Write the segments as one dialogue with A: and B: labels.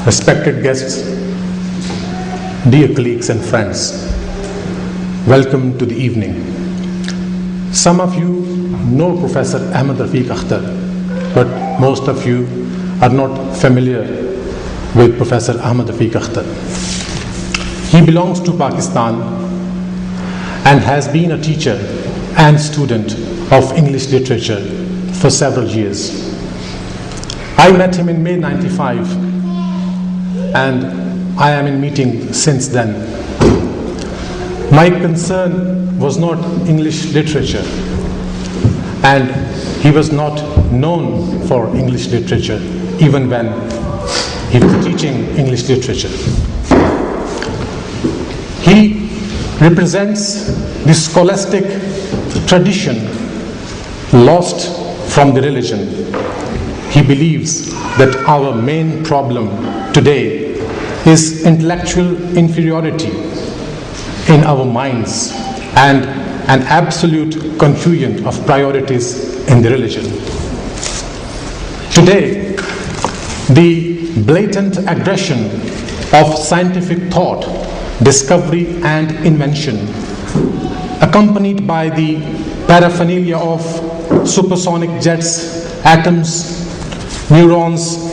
A: respected guests, dear colleagues and friends, welcome to the evening. Some of you know Professor Ahmed Rafiq Akhtar, but most of you are not familiar with Professor Ahmed Rafiq Akhtar. He belongs to Pakistan and has been a teacher and student of English literature for several years. I met him in May '95 and I am in meeting since then. My concern was not English literature, and he was not known for English literature even when he was teaching English literature. He represents the scholastic tradition lost from the religion. He believes that our main problem today is intellectual inferiority in our minds and an absolute confusion of priorities in the religion. Today, the blatant aggression of scientific thought, discovery and invention, accompanied by the paraphernalia of supersonic jets, atoms, neurons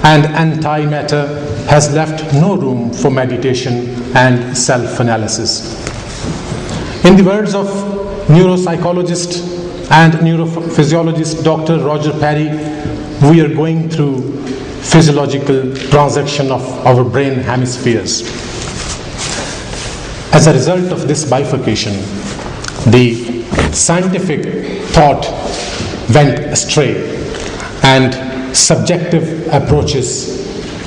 A: and antimatter, has left no room for meditation and self-analysis. In the words of neuropsychologist and neurophysiologist Dr. Roger Perry, we are going through physiological transaction of our brain hemispheres. As a result of this bifurcation, the scientific thought went astray and subjective approaches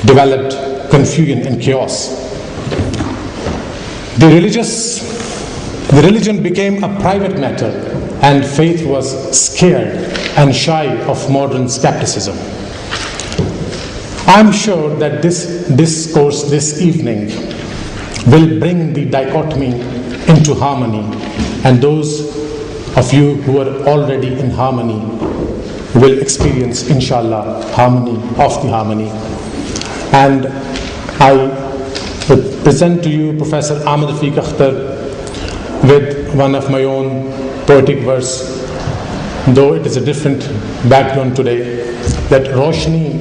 A: developed confusion and chaos. The religion became a private matter, and faith was scared and shy of modern skepticism. I'm sure that this discourse this evening will bring the dichotomy into harmony, and those of you who are already in harmony will experience, inshallah, harmony of the harmony. And I present to you Professor Ahmed Rafiq Akhtar with one of my own poetic verse, though it is a different background today, that Roshni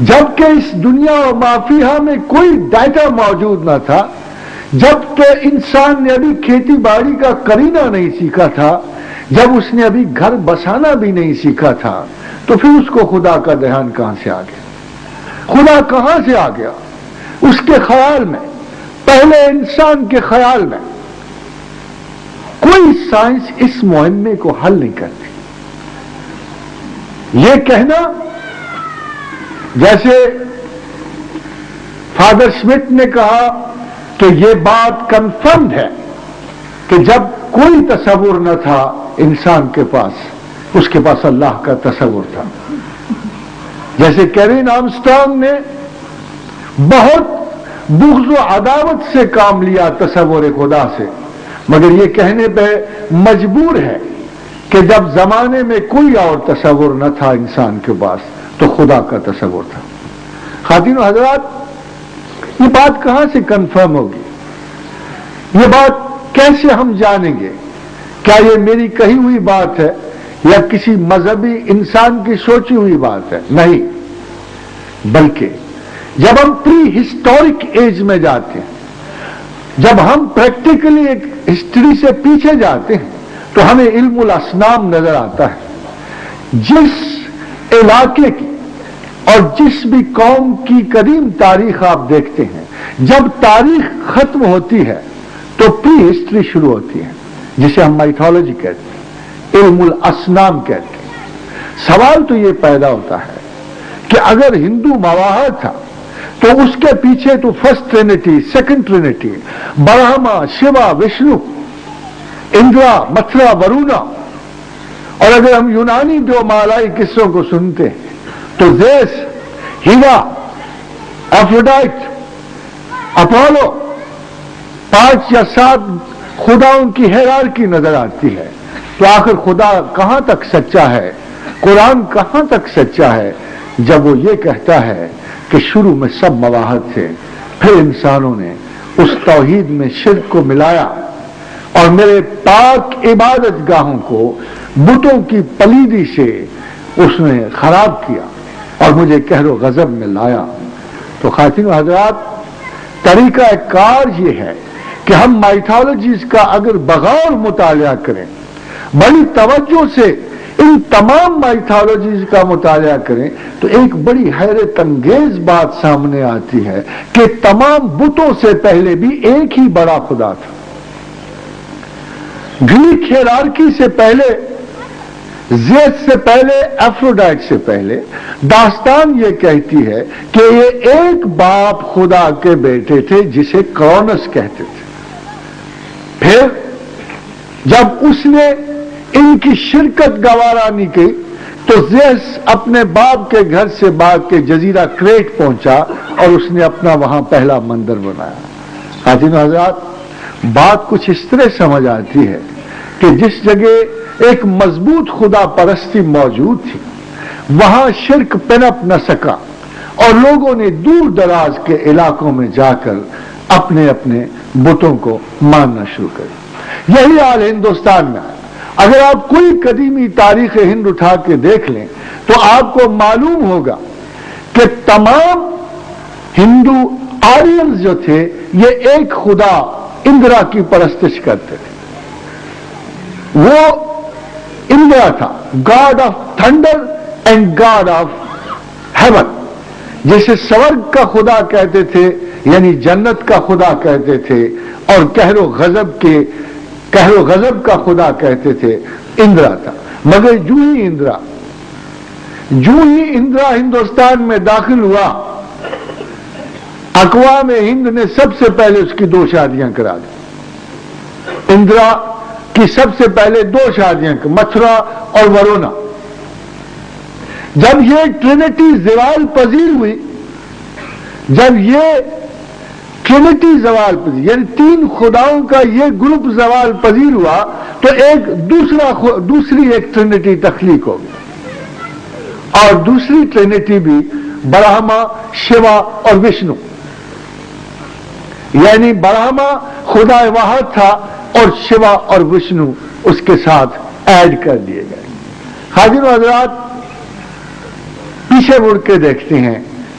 B: جبکہ اس دنیا و مافیہا میں کوئی data موجود نہ تھا، جبکہ انسان نے ابھی کھیتی باڑی کا کرینہ نہیں سیکھا تھا، جب اس نے ابھی گھر بسانا بھی نہیں سیکھا تھا، تو پھر اس کو خدا کا دھیان کہاں سے آ گیا؟ خدا کہاں سے آ گیا؟ اس کے خیال میں، پہلے انسان کے خیال میں کوئی سائنس اس معمے کو حل نہیں کرتی۔ یہ کہنا، جیسے فادر شمٹ نے کہا کہ یہ بات کنفرمڈ ہے کہ جب کوئی تصور نہ تھا انسان کے پاس، اس کے پاس اللہ کا تصور تھا۔ جیسے کیرین آرمسٹرانگ نے بہت بغض و عداوت سے کام لیا تصور خدا سے، مگر یہ کہنے پہ مجبور ہے کہ جب زمانے میں کوئی اور تصور نہ تھا انسان کے پاس تو خدا کا تصور تھا۔ خواتین و حضرات، یہ بات کہاں سے کنفرم ہوگی؟ یہ بات کیسے ہم جانیں گے؟ کیا یہ میری کہی ہوئی بات ہے یا کسی مذہبی انسان کی سوچی ہوئی بات ہے؟ نہیں، بلکہ جب ہم پری ہسٹورک ایج میں جاتے ہیں، جب ہم پریکٹیکلی ایک ہسٹری سے پیچھے جاتے ہیں، تو ہمیں علم الاسنام نظر آتا ہے۔ جس علاقے کی اور جس بھی قوم کی قدیم تاریخ آپ دیکھتے ہیں، جب تاریخ ختم ہوتی ہے تو پری ہسٹری شروع ہوتی ہے، جسے ہم مائتھولوجی کہتے ہیں، علم الاسنام کہتے ہیں۔ سوال تو یہ پیدا ہوتا ہے کہ اگر ہندو مواحد تھا تو اس کے پیچھے تو first trinity, second trinity, Brahma, Shiva, Vishnu, Indra, Mitra, Varuna, اور اگر ہم یونانی دو مالائی قصوں کو سنتے ہیں تو زیس، ہیرا، ایفروڈائٹ، اپولو، 5 یا 7 خداؤں کی ہیرارکی نظر آتی ہے۔ تو آخر خدا کہاں تک سچا ہے؟ قرآن کہاں تک سچا ہے؟ جب وہ یہ کہتا ہے کہ شروع میں سب مواحد تھے، پھر انسانوں نے اس توحید میں شرک کو ملایا اور میرے پاک عبادت گاہوں کو بتوں کی پلیدی سے اس نے خراب کیا اور مجھے قہر و غضب میں لایا۔ تو خواتین و حضرات، طریقہ کار یہ ہے کہ ہم مائتھولوجیز کا اگر بغور مطالعہ کریں، بڑی توجہ سے ان تمام مائتھولوجیز کا مطالعہ کریں، تو ایک بڑی حیرت انگیز بات سامنے آتی ہے کہ تمام بتوں سے پہلے بھی ایک ہی بڑا خدا تھا۔ گریک ہیرارکی سے پہلے، زیس سے پہلے، ایفروڈائٹ سے پہلے، داستان یہ کہتی ہے کہ یہ ایک باپ خدا کے بیٹے تھے جسے کرونس کہتے تھے۔ پھر جب اس نے ان کی شرکت گوارا نہیں کی تو زیس اپنے باپ کے گھر سے بھاگ کے جزیرہ کریٹ پہنچا اور اس نے اپنا وہاں پہلا مندر بنایا۔ خواتین و حضرات، بات کچھ اس طرح سمجھ آتی ہے کہ جس جگہ ایک مضبوط خدا پرستی موجود تھی، وہاں شرک پنپ نہ سکا اور لوگوں نے دور دراز کے علاقوں میں جا کر اپنے اپنے بتوں کو ماننا شروع کر۔ یہی حال ہندوستان میں ہے۔ اگر آپ کوئی قدیمی تاریخ ہند اٹھا کے دیکھ لیں تو آپ کو معلوم ہوگا کہ تمام ہندو آرینز جو تھے یہ ایک خدا اندرا کی پرستش کرتے تھے۔ وہ اندرا تھا، God of thunder and God of heaven, جسے سورگ کا خدا کہتے تھے، یعنی جنت کا خدا کہتے تھے، اور قہر و غضب کا خدا کہتے تھے، اندرا تھا۔ مگر جو ہی اندرا ہندوستان میں داخل ہوا، اقوام ہند نے سب سے پہلے اس کی 2 شادیاں کرا دی۔ اندرا کی سب سے پہلے 2 شادیاں، متھرا اور ورونا۔ جب یہ ٹرینٹی زوال پذیر ہوئی، یعنی 3 خداؤں کا یہ گروپ زوال پذیر ہوا، تو دوسری ایک ٹرینٹی تخلیق ہو گئی، اور دوسری ٹرینٹی بھی برہما، شیوا اور وشنو، یعنی برہما خدا واحد تھا اور شیوا اور وشنو اس کے ساتھ ایڈ کر دیے گئے۔ حاضرین و حضرات، پیچھے مڑ کے دیکھتے ہیں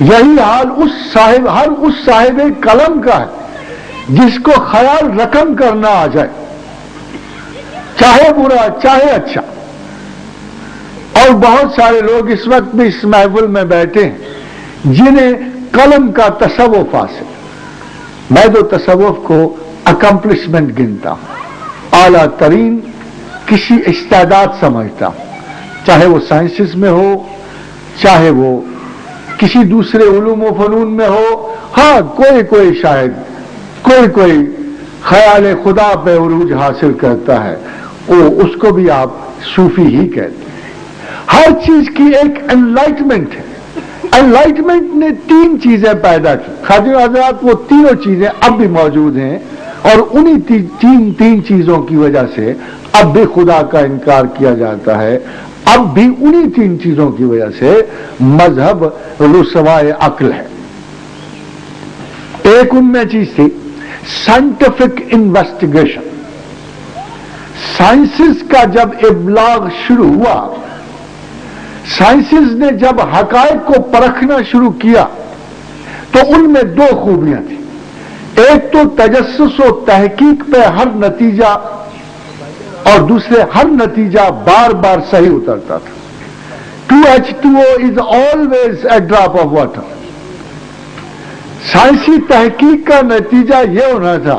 B: یہی حال ہر اس صاحب قلم کا ہے جس کو خیال رقم کرنا آ جائے، چاہے برا چاہے اچھا. اور بہت سارے لوگ اس وقت بھی اس محفل میں بیٹھے ہیں جنہیں قلم کا تصوف حاصل. میں تو تصوف کو اکمپلشمنٹ گنتا ہوں، اعلیٰ ترین کسی استعداد سمجھتا ہوں، چاہے وہ سائنسز میں ہو، چاہے وہ کسی دوسرے علوم و فنون میں ہو. ہاں کوئی شاید کوئی خیال خدا پہ عروج حاصل کرتا ہے، اس کو بھی آپ صوفی ہی کہتے ہیں. ہر چیز کی ایک انلائٹمنٹ ہے. انلائٹمنٹ نے 3 چیزیں پیدا کی. خادم حضرات وہ تینوں چیزیں اب بھی موجود ہیں، اور انہی تین چیزوں کی وجہ سے اب بھی خدا کا انکار کیا جاتا ہے. اب بھی انہی 3 چیزوں کی وجہ سے مذہب رسوائے عقل ہے. ایک ان میں چیز تھی سائنٹیفک انویسٹیگیشن. سائنسز کا جب ابلاغ شروع ہوا، سائنسز نے جب حقائق کو پرکھنا شروع کیا، تو ان میں 2 خوبیاں تھیں. ایک تو تجسس و تحقیق پہ ہر نتیجہ، اور دوسرے ہر نتیجہ بار بار صحیح اترتا تھا. 2H2O is always a drop of water. سائنسی تحقیق کا نتیجہ یہ ہونا تھا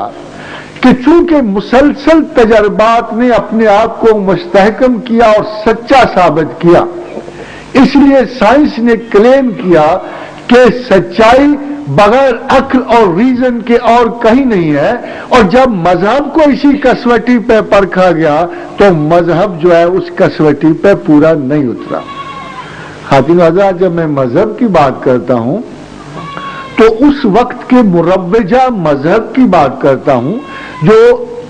B: کہ چونکہ مسلسل تجربات نے اپنے آپ کو مستحکم کیا اور سچا ثابت کیا، اس لیے سائنس نے کلیم کیا کہ سچائی بغیر عقل اور ریزن کے اور کہیں نہیں ہے. اور جب مذہب کو اسی کسوٹی پہ پرکھا گیا تو مذہب جو ہے اس کسوٹی پہ پورا نہیں اترا. خاتون حضرات، جب میں مذہب کی بات کرتا ہوں تو اس وقت کے مروجہ مذہب کی بات کرتا ہوں جو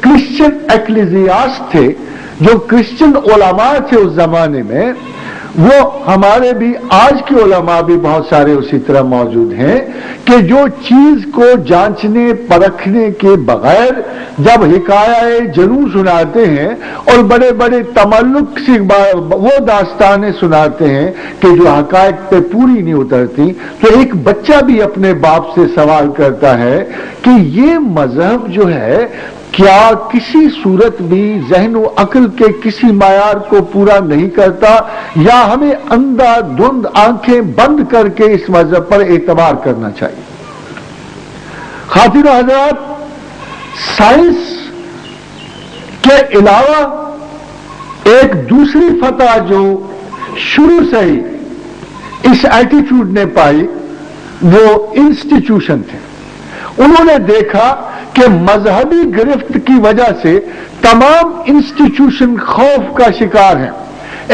B: کرسچن ایکلیزیاس تھے، جو کرسچن علماء تھے اس زمانے میں. وہ ہمارے بھی آج کے علماء بھی بہت سارے اسی طرح موجود ہیں کہ جو چیز کو جانچنے پرکھنے کے بغیر جب حکایہ جنوں سناتے ہیں اور بڑے بڑے تملق سے وہ داستانیں سناتے ہیں کہ جو حقائق پہ پوری نہیں اترتی، تو ایک بچہ بھی اپنے باپ سے سوال کرتا ہے کہ یہ مذہب جو ہے کیا کسی صورت بھی ذہن و عقل کے کسی معیار کو پورا نہیں کرتا، یا ہمیں اندھا دھند آنکھیں بند کر کے اس مذہب پر اعتبار کرنا چاہیے. خاتون حضرات، سائنس کے علاوہ ایک دوسری فتح جو شروع سے ہی اس ایٹیٹیوڈ نے پائی وہ انسٹیٹیوشن تھے. انہوں نے دیکھا کہ مذہبی گرفت کی وجہ سے تمام انسٹیٹیوشن خوف کا شکار ہیں،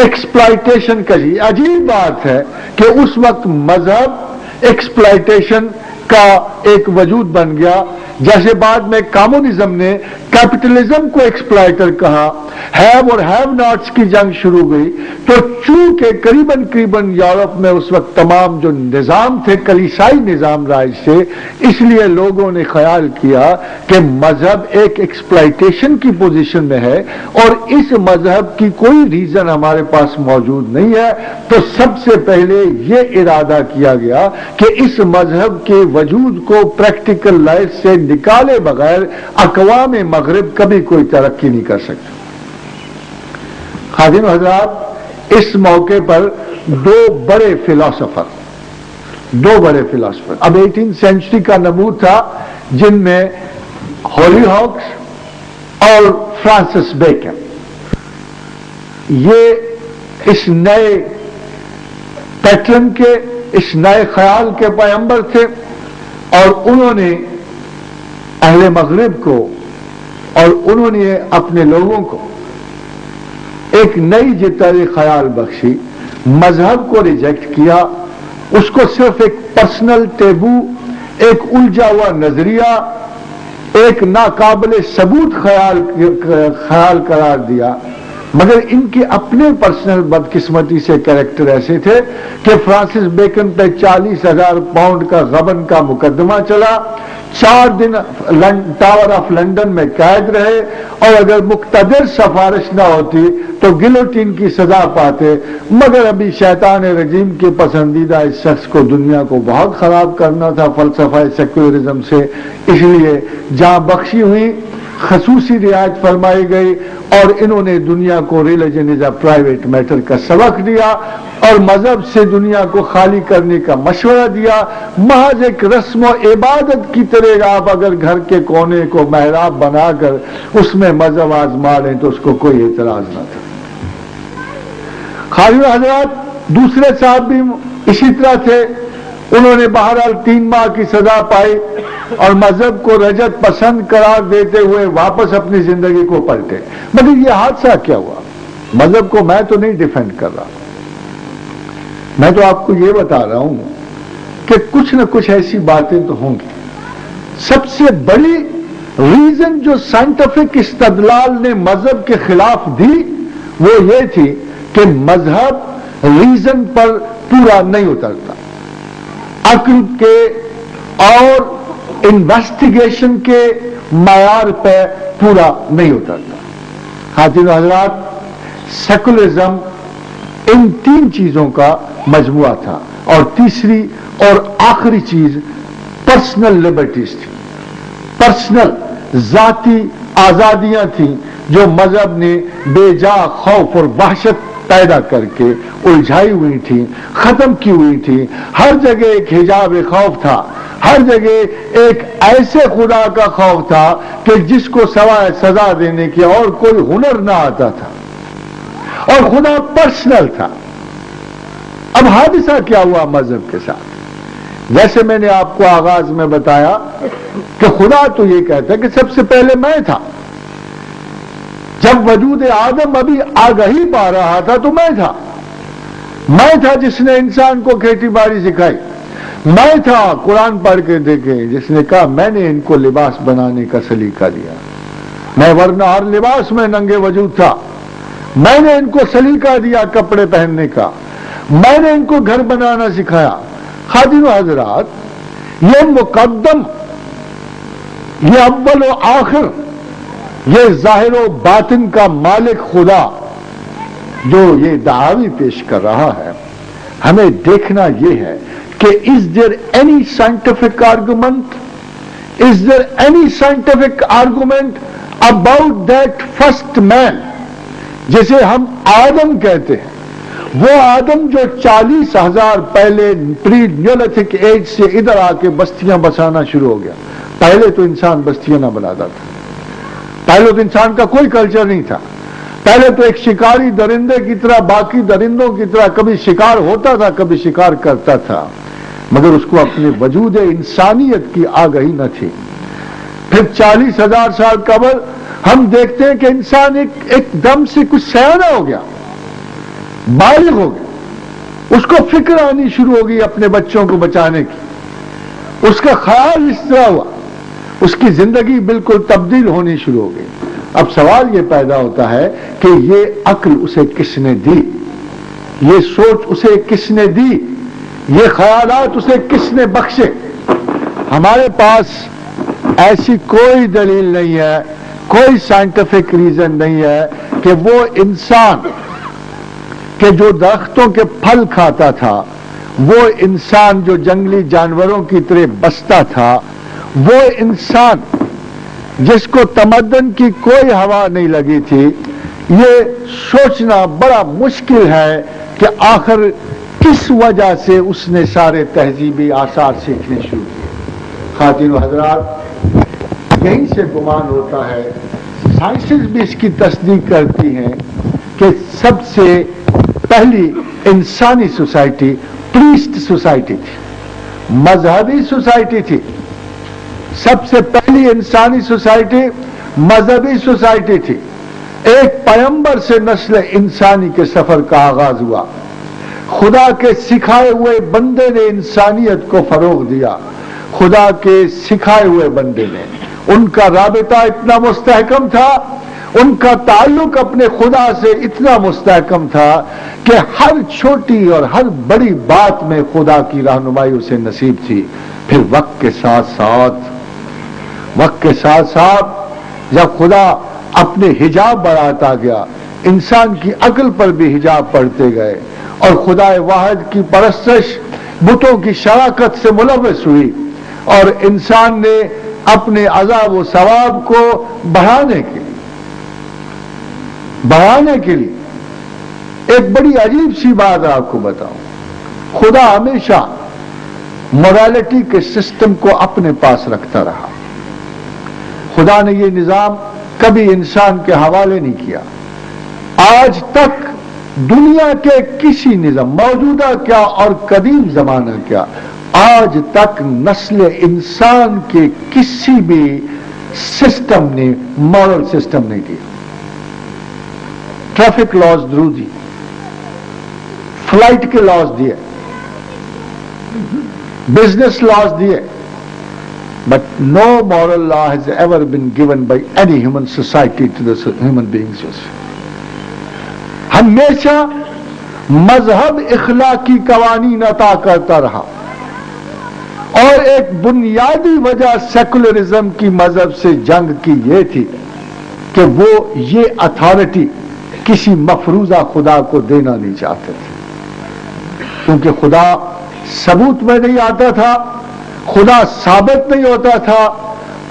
B: ایکسپلائٹیشن کا. عجیب بات ہے کہ اس وقت مذہب ایکسپلائٹیشن کا ایک وجود بن گیا. جیسے بعد میں کمیونزم نے کیپٹلزم کو ایکسپلائٹر کہا، ہیو اور ہیو ناٹس کی جنگ شروع ہوئی. تو چونکہ قریباً یورپ میں اس وقت تمام جو نظام تھے کلیسائی نظام رائج سے، اس لیے لوگوں نے خیال کیا کہ مذہب ایک ایکسپلائٹیشن کی پوزیشن میں ہے اور اس مذہب کی کوئی ریزن ہمارے پاس موجود نہیں ہے. تو سب سے پہلے یہ ارادہ کیا گیا کہ اس مذہب کے وجود کو پریکٹیکل لائف سے نکالے بغیر اقوام مغرب کبھی کوئی ترقی نہیں کر سکتا. خادم حضرات، اس موقع پر دو بڑے فلاسفر اب 18 سینچری کا نمود تھا، جن میں ہولی ہاکس اور فرانسس بیکن. یہ اس نئے پیٹرن کے، اس نئے خیال کے پیغمبر تھے، اور انہوں نے اہل مغرب کو اور انہوں نے اپنے لوگوں کو ایک نئی جتائی خیال بخشی. مذہب کو ریجیکٹ کیا، اس کو صرف ایک پرسنل ٹیبو، ایک الجھا ہوا نظریہ، ایک ناقابل ثبوت خیال قرار دیا. مگر ان کے اپنے پرسنل بدقسمتی سے کریکٹر ایسے تھے کہ فرانسس بیکن پہ 40,000 پاؤنڈ کا غبن کا مقدمہ چلا، 4 دن ٹاور آف لنڈن میں قید رہے، اور اگر مقتدر سفارش نہ ہوتی تو گلوٹین کی سزا پاتے، مگر ابھی شیطان رجیم کے پسندیدہ اس شخص کو دنیا کو بہت خراب کرنا تھا فلسفہ سیکولرزم سے، اس لیے جاں بخشی ہوئی، خصوصی رعایت فرمائی گئی، اور انہوں نے دنیا کو religion is a private matter کا سبق دیا اور مذہب سے دنیا کو خالی کرنے کا مشورہ دیا۔ محض ایک رسم و عبادت کی طرح آپ اگر گھر کے کونے کو محراب بنا کر اس میں مذہب آزما لیں تو اس کو کوئی اعتراض نہ تھا۔ خالی حضرات دوسرے صاحب بھی اسی طرح تھے، انہوں نے بہرحال 3 ماہ کی سزا پائی اور مذہب کو رجت پسند قرار دیتے ہوئے واپس اپنی زندگی کو پلٹے۔ مگر یہ حادثہ کیا ہوا؟ مذہب کو میں تو نہیں ڈیفینڈ کر رہا، میں تو آپ کو یہ بتا رہا ہوں کہ کچھ نہ کچھ ایسی باتیں تو ہوں گی۔ سب سے بڑی ریزن جو سائنٹیفک استدلال نے مذہب کے خلاف دی وہ یہ تھی کہ مذہب ریزن پر پورا نہیں اترتا، عقل کے اور انویسٹیگیشن کے معیار پہ پورا نہیں اترتا۔ خاتون حضرات سیکولرزم ان 3 چیزوں کا مجموعہ تھا، اور تیسری اور آخری چیز پرسنل لبرٹیز تھی، پرسنل ذاتی آزادیاں تھیں جو مذہب نے بے جا خوف اور وحشت پیدا کر کے الجھائی ہوئی تھی، ختم کی ہوئی تھی۔ ہر جگہ ایک حجاب خوف تھا، ہر جگہ ایک ایسے خدا کا خوف تھا کہ جس کو سوائے سزا دینے کی اور کوئی ہنر نہ آتا تھا، اور خدا پرسنل تھا۔ اب حادثہ کیا ہوا مذہب کے ساتھ؟ جیسے میں نے آپ کو آغاز میں بتایا کہ خدا تو یہ کہتا ہے کہ سب سے پہلے میں تھا، جب وجود آدم ابھی آگہی پا رہا تھا تو میں تھا جس نے انسان کو کھیتی باڑی سکھائی، میں تھا قرآن پڑھ کے دیکھیں جس نے کہا میں نے ان کو لباس بنانے کا سلیقہ دیا، میں ورنہ ہر لباس میں ننگے وجود تھا، میں نے ان کو سلیقہ دیا کپڑے پہننے کا، میں نے ان کو گھر بنانا سکھایا۔ خادم و حضرات یہ مقدم، یہ اول و آخر، یہ ظاہر و باطن کا مالک خدا جو یہ دعوی پیش کر رہا ہے، ہمیں دیکھنا یہ ہے کہ is there any scientific argument about that first man جسے ہم آدم کہتے ہیں، وہ آدم جو 40,000 پہلے پری نیولتھک ایج سے ادھر آ کے بستیاں بسانا شروع ہو گیا۔ پہلے تو انسان بستیاں نہ بناتا تھا، پہلے تو انسان کا کوئی کلچر نہیں تھا، پہلے تو ایک شکاری درندے کی طرح باقی درندوں کی طرح کبھی شکار ہوتا تھا کبھی شکار کرتا تھا، مگر اس کو اپنے وجود انسانیت کی آگہی نہ تھی۔ پھر 40,000 سال قبل ہم دیکھتے ہیں کہ انسان ایک دم سے کچھ سیانہ ہو گیا، بالغ ہو گیا، اس کو فکر آنی شروع ہو گئی اپنے بچوں کو بچانے کی، اس کا خیال اس طرح ہوا، اس کی زندگی بالکل تبدیل ہونی شروع ہو گئی۔ اب سوال یہ پیدا ہوتا ہے کہ یہ عقل اسے کس نے دی، یہ سوچ اسے کس نے دی، یہ خیالات اسے کس نے بخشے؟ ہمارے پاس ایسی کوئی دلیل نہیں ہے، کوئی سائنٹیفک ریزن نہیں ہے کہ وہ انسان کہ جو درختوں کے پھل کھاتا تھا، وہ انسان جو جنگلی جانوروں کی طرح بستا تھا، وہ انسان جس کو تمدن کی کوئی ہوا نہیں لگی تھی، یہ سوچنا بڑا مشکل ہے کہ آخر کس وجہ سے اس نے سارے تہذیبی آثار سیکھنے شروع کیے۔ خواتین و حضرات یہیں سے گمان ہوتا ہے، سائنسز بھی اس کی تصدیق کرتی ہیں کہ سب سے پہلی انسانی سوسائٹی پریسٹ سوسائٹی تھی، مذہبی سوسائٹی تھی۔ سب سے پہلی انسانی سوسائٹی مذہبی سوسائٹی تھی۔ ایک پیغمبر سے نسل انسانی کے سفر کا آغاز ہوا، خدا کے سکھائے ہوئے بندے نے انسانیت کو فروغ دیا، خدا کے سکھائے ہوئے بندے نے، ان کا رابطہ اتنا مستحکم تھا، ان کا تعلق اپنے خدا سے اتنا مستحکم تھا کہ ہر چھوٹی اور ہر بڑی بات میں خدا کی رہنمائی اسے نصیب تھی. پھر وقت کے ساتھ ساتھ جب خدا اپنے حجاب بڑھاتا گیا، انسان کی عقل پر بھی حجاب پڑھتے گئے اور خدا واحد کی پرستش بتوں کی شراکت سے ملوث ہوئی، اور انسان نے اپنے عذاب و ثواب کو بڑھانے کے لیے ایک بڑی عجیب سی بات آپ کو بتاؤں. خدا ہمیشہ موریلٹی کے سسٹم کو اپنے پاس رکھتا رہا. خدا نے یہ نظام کبھی انسان کے حوالے نہیں کیا. آج تک دنیا کے کسی نظام، موجودہ کیا اور قدیم زمانہ کیا، آج تک نسل انسان کے کسی بھی سسٹم نے مورل سسٹم نہیں دیا. ٹریفک لاز ضرور دی، فلائٹ کے لاز دیے، بزنس لاز دیے، but no moral law has ever been given by any human society to the human beings. ہمیشہ مذہب اخلاقی قوانین عطا کرتا رہا، اور ایک بنیادی وجہ سیکولرزم کی مذہب سے جنگ کی یہ تھی کہ وہ یہ اتھارٹی کسی مفروضہ خدا کو دینا نہیں چاہتے تھے، کیونکہ خدا ثبوت میں نہیں آتا تھا، خدا ثابت نہیں ہوتا تھا،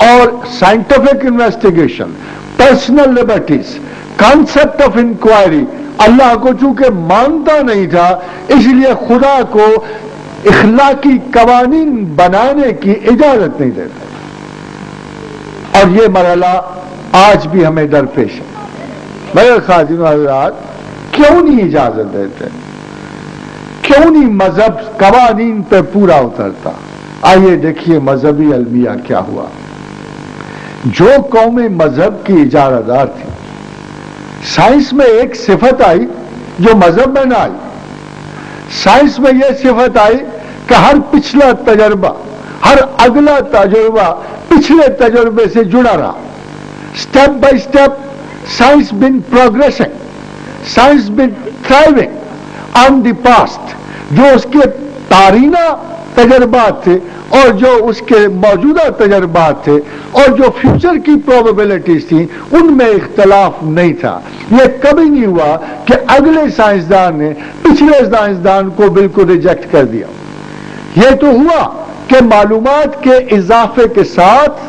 B: اور scientific investigation, personal liberties, concept of inquiry Allah کو چونکہ مانتا نہیں تھا، اس لیے خدا کو اخلاقی قوانین بنانے کی اجازت نہیں دیتا. اور یہ مرحلہ آج بھی ہمیں درپیش ہے. میرے خاطرین حضرات، کیوں نہیں اجازت دیتے؟ کیوں نہیں مذہب قوانین پہ پورا اترتا؟ آئیے دیکھیے مذہبی المیہ کیا ہوا. جو قومیں مذہب کی اجارہ دار تھی، سائنس میں ایک صفت آئی جو مذہب میں نہ آئی. سائنس میں یہ صفت آئی کہ ہر پچھلا تجربہ، ہر اگلا تجربہ پچھلے تجربے سے جڑا رہا. Step by step science been progressing, science been thriving on the past. جو اس کے تارینہ تجربات تھے اور جو اس کے موجودہ تجربات تھے اور جو فیوچر کی پروبیبلٹیز تھیں، ان میں اختلاف نہیں تھا. یہ کبھی نہیں ہوا کہ اگلے سائنسدان نے پچھلے سائنسدان کو بالکل ریجیکٹ کر دیا. یہ تو ہوا کہ معلومات کے اضافے کے ساتھ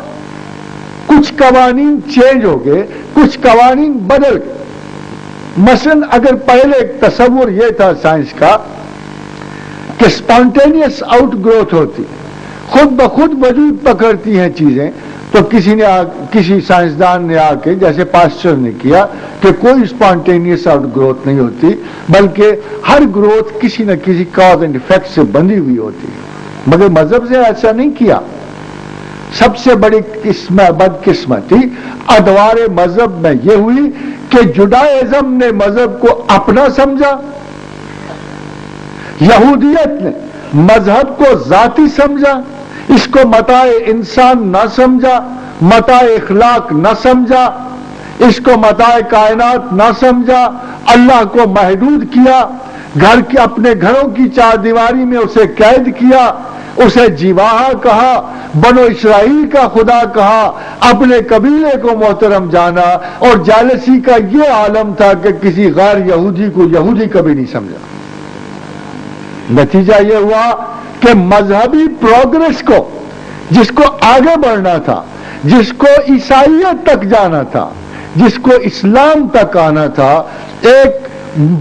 B: کچھ قوانین چینج ہو گئے، کچھ قوانین بدل گئے. مثلا اگر پہلے ایک تصور یہ تھا سائنس کا کہ اسپونٹینیس آؤٹ گروتھ ہوتی، خود بخود وجود پکڑتی ہیں چیزیں، تو کسی سائنسدان نے آ کے، جیسے پاسچر نے کیا، کہ کوئی اسپونٹینیس آؤٹ گروتھ نہیں ہوتی، بلکہ ہر گروتھ کسی نہ کسی کاز اینڈ افیکٹ سے بندھی ہوئی ہوتی. مگر مذہب سے ایسا نہیں کیا. سب سے بڑی بدقسمتی ادوار مذہب میں یہ ہوئی کہ جوڈائزم نے مذہب کو اپنا سمجھا، یہودیت نے مذہب کو ذاتی سمجھا، اس کو متاع انسان نہ سمجھا، متاع اخلاق نہ سمجھا، اس کو متاع کائنات نہ سمجھا، اللہ کو محدود کیا، گھر کے اپنے گھروں کی چار دیواری میں اسے قید کیا، اسے جیواہا کہا، بنو اسرائیل کا خدا کہا، اپنے قبیلے کو محترم جانا، اور جالسی کا یہ عالم تھا کہ کسی غیر یہودی کو یہودی کبھی نہیں سمجھا. نتیجہ یہ ہوا کہ مذہبی پروگرس کو، جس کو آگے بڑھنا تھا، جس کو عیسائیت تک جانا تھا، جس کو اسلام تک آنا تھا، ایک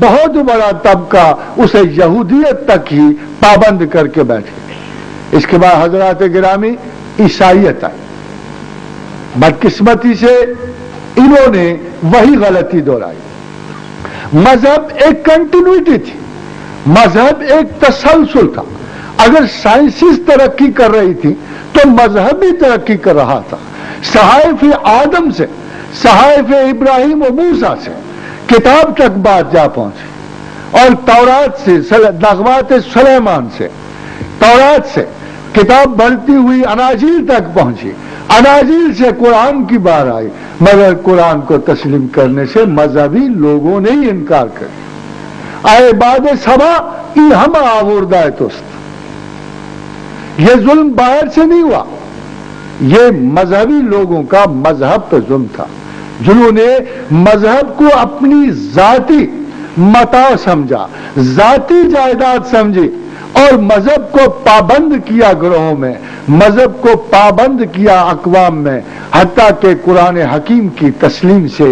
B: بہت بڑا طبقہ اسے یہودیت تک ہی پابند کر کے بیٹھے. اس کے بعد حضرات گرامی عیسائیت آئی. بدقسمتی سے انہوں نے وہی غلطی دہرائی. مذہب ایک کنٹینیوٹی تھی، مذہب ایک تسلسل تھا. اگر سائنسز ترقی کر رہی تھی تو مذہب بھی ترقی کر رہا تھا. صحائف آدم سے، صحائف ابراہیم و موسیٰ سے کتاب تک بات جا پہنچی، اور تورات سے، نغمات سلیمان سے، تورات سے کتاب بڑھتی ہوئی اناجیل تک پہنچی. اناجیل سے قرآن کی بار آئی، مگر قرآن کو تسلیم کرنے سے مذہبی لوگوں نے ہی انکار کر اے باد سبا ای ہم آوردہ توست. یہ ظلم باہر سے نہیں ہوا، یہ مذہبی لوگوں کا مذہب پہ ظلم تھا، جنہوں نے مذہب کو اپنی ذاتی متاع سمجھا، ذاتی جائیداد سمجھی، اور مذہب کو پابند کیا گروہوں میں، مذہب کو پابند کیا اقوام میں، حتیٰ کہ قرآن حکیم کی تسلیم سے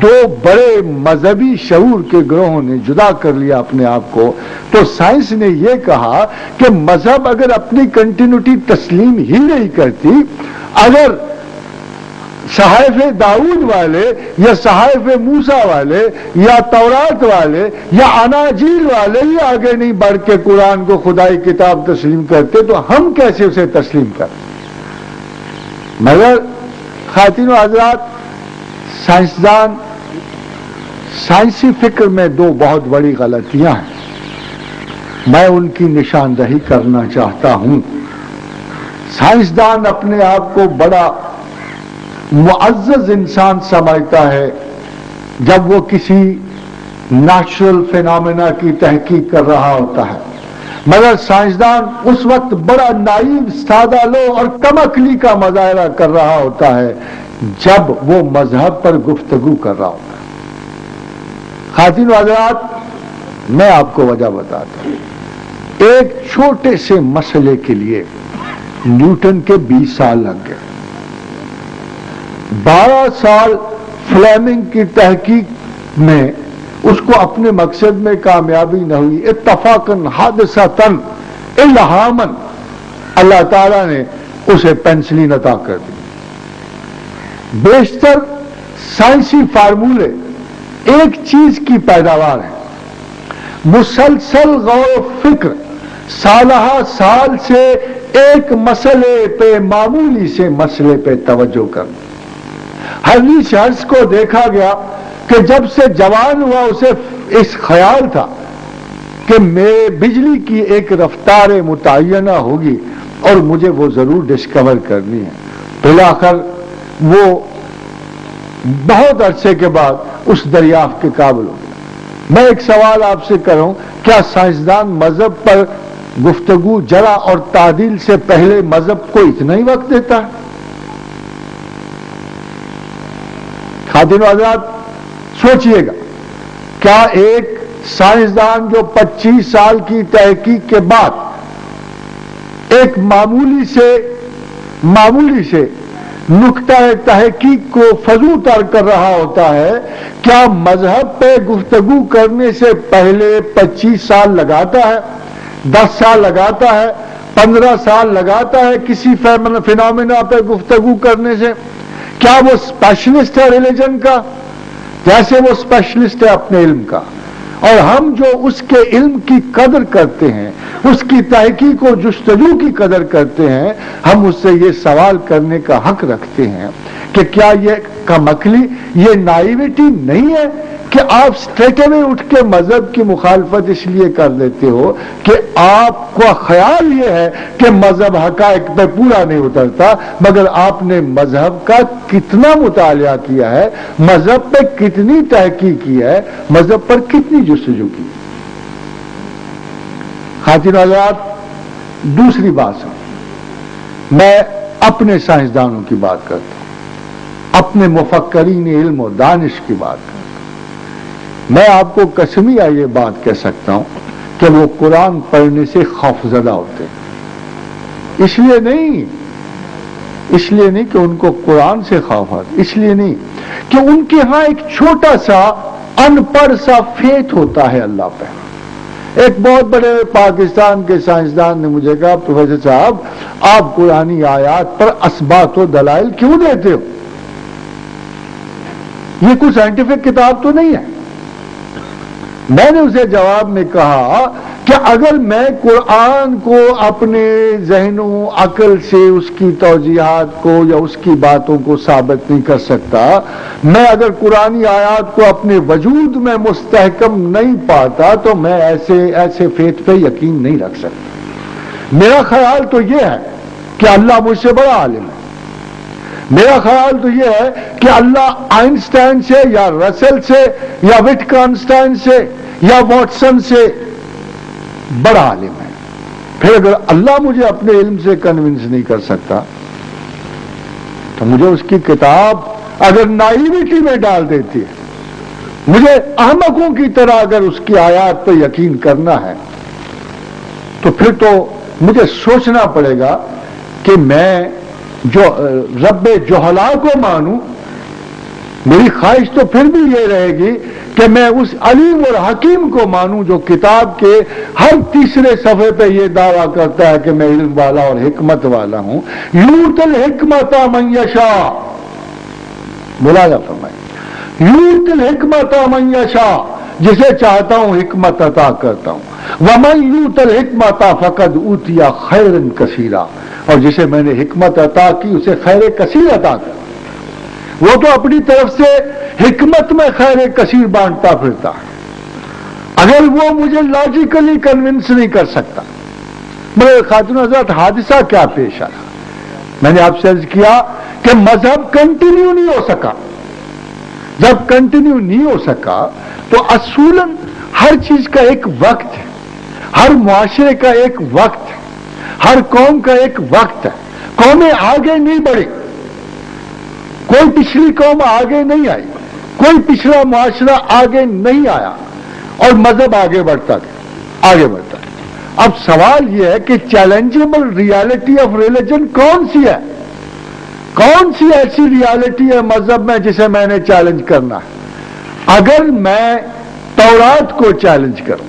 B: دو بڑے مذہبی شعور کے گروہوں نے جدا کر لیا اپنے آپ کو. تو سائنس نے یہ کہا کہ مذہب اگر اپنی کنٹینیوٹی تسلیم ہی نہیں کرتی، اگر صحائف داؤد والے یا صحائف موسیٰ والے یا تورات والے یا اناجیل والے ہی آگے نہیں بڑھ کے قرآن کو خدائی کتاب تسلیم کرتے تو ہم کیسے اسے تسلیم کریں؟ مگر خواتین و حضرات، سائنسدان سائنسی فکر میں دو بہت بڑی غلطیاں ہیں، میں ان کی نشاندہی کرنا چاہتا ہوں. سائنسدان اپنے آپ کو بڑا معزز انسان سمجھتا ہے جب وہ کسی نیچرل فینومینا کی تحقیق کر رہا ہوتا ہے، مگر سائنسدان اس وقت بڑا نائب، سادہ لو اور کم عقلی کا مظاہرہ کر رہا ہوتا ہے جب وہ مذہب پر گفتگو کر رہا ہوتا ہے. خواتین و حضرات، میں آپ کو وجہ بتاتا ہوں. ایک چھوٹے سے مسئلے کے لیے نیوٹن کے 20 سال لگ گئے. 12 سال فلیمنگ کی تحقیق میں اس کو اپنے مقصد میں کامیابی نہ ہوئی. اتفاقاً حادثتاً الہاماً اللہ تعالیٰ نے اسے پینسلین عطا کر دی. بیشتر سائنسی فارمولے ایک چیز کی پیداوار ہے، مسلسل غور و فکر، سالہ سال سے ایک مسئلے پہ، معمولی سے مسئلے پہ توجہ کرنا. ہرنی شخص کو دیکھا گیا کہ جب سے جوان ہوا اسے اس خیال تھا کہ میرے بجلی کی ایک رفتار متعینہ ہوگی اور مجھے وہ ضرور ڈسکور کرنی ہے. بالآخر وہ بہت عرصے کے بعد اس دریافت کے قابل ہو گیا. میں ایک سوال آپ سے کروں، کیا سائنسدان مذہب پر گفتگو جرح اور تعدیل سے پہلے مذہب کو اتنا ہی وقت دیتا ہے؟ خواتین و حضرات، سوچئے گا، کیا ایک سائنسدان جو 25 سال کی تحقیق کے بعد ایک معمولی سے نقطہ تحقیق کو فضو تر کر رہا ہوتا ہے، کیا مذہب پہ گفتگو کرنے سے پہلے 25 سال لگاتا ہے، 10 سال لگاتا ہے، 15 سال لگاتا ہے کسی فینومینا پہ گفتگو کرنے سے؟ کیا وہ اسپیشلسٹ ہے ریلیجن کا جیسے وہ اسپیشلسٹ ہے اپنے علم کا؟ اور ہم جو اس کے علم کی قدر کرتے ہیں، اس کی تحقیق و جستجو کی قدر کرتے ہیں، ہم اس سے یہ سوال کرنے کا حق رکھتے ہیں کہ کیا یہ کم عقلی، یہ نائیوٹی نہیں ہے کہ آپ اسٹریٹ اوے اٹھ کے مذہب کی مخالفت اس لیے کر دیتے ہو کہ آپ کو خیال یہ ہے کہ مذہب حقائق پہ پورا نہیں اترتا، مگر آپ نے مذہب کا کتنا مطالعہ کیا ہے، مذہب پہ کتنی تحقیق کی ہے، مذہب پر کتنی جستجو کی. خواتین حضرات، دوسری بات سن، میں اپنے سائنسدانوں کی بات کرتا ہوں، اپنے مفکرین علم و دانش کی بات کرتا ہوں. میں آپ کو قسمیہ یہ بات کہہ سکتا ہوں کہ وہ قرآن پڑھنے سے خوفزدہ ہوتے ہیں. اس لیے نہیں کہ ان کو قرآن سے خوف آتا، اس لیے نہیں کہ ان کے ہاں ایک چھوٹا سا ان پڑھ سا فیتھ ہوتا ہے اللہ پہ. ایک بہت بڑے پاکستان کے سائنسدان نے مجھے کہا، پروفیسر صاحب آپ قرآنی آیات پر اثبات و دلائل کیوں دیتے ہو؟ یہ کوئی سائنٹیفک کتاب تو نہیں ہے. میں نے اسے جواب میں کہا کہ اگر میں قرآن کو اپنے ذہن و عقل سے اس کی توضیحات کو یا اس کی باتوں کو ثابت نہیں کر سکتا، میں اگر قرآنی آیات کو اپنے وجود میں مستحکم نہیں پاتا تو میں ایسے فیتھ پہ یقین نہیں رکھ سکتا. میرا خیال تو یہ ہے کہ اللہ مجھ سے بڑا عالم ہے، میرا خیال تو یہ ہے کہ اللہ آئنسٹائن سے یا رسل سے یا وٹکنسٹائن سے یا واٹسن سے بڑا عالم ہے. پھر اگر اللہ مجھے اپنے علم سے کنونس نہیں کر سکتا تو مجھے اس کی کتاب اگر نائیویٹی میں ڈال دیتی ہے, مجھے احمقوں کی طرح اگر اس کی آیات پہ یقین کرنا ہے, تو پھر تو مجھے سوچنا پڑے گا کہ میں جو رب جہلا کو مانوں. میری خواہش تو پھر بھی یہ رہے گی کہ میں اس علیم اور حکیم کو مانوں جو کتاب کے ہر تیسرے صفحے پہ یہ دعویٰ کرتا ہے کہ میں علم والا اور حکمت والا ہوں. یؤتی الحکمت من یشاء, ملاحظہ فرمائیں, یؤتی الحکمت من یشاء, جسے چاہتا ہوں حکمت عطا کرتا ہوں. ومن یؤت الحکمت فقد اوتی خیرا کثیرا, اور جسے میں نے حکمت عطا کی اسے خیر کثیر عطا کر. وہ تو اپنی طرف سے حکمت میں خیر کثیر بانٹتا پھرتا ہے. اگر وہ مجھے لاجیکلی کنونس نہیں کر سکتا. مگر خاتون حضرات, حادثہ کیا پیش آیا؟ میں نے آپ سے عرض کیا کہ مذہب کنٹینیو نہیں ہو سکا. جب کنٹینیو نہیں ہو سکا تو اصولاً ہر چیز کا ایک وقت ہے, ہر معاشرے کا ایک وقت ہے, ہر قوم کا ایک وقت ہے. قومیں آگے نہیں بڑھی, کوئی پچھلی قوم آگے نہیں آئی, کوئی پچھلا معاشرہ آگے نہیں آیا, اور مذہب آگے بڑھتا گیا, آگے بڑھتا گیا. اب سوال یہ ہے کہ چیلنجیبل ریالٹی آف ریلیجن کون سی ہے؟ کون سی ایسی ریالٹی ہے مذہب میں جسے میں نے چیلنج کرنا ہے؟ اگر میں تورات کو چیلنج کروں,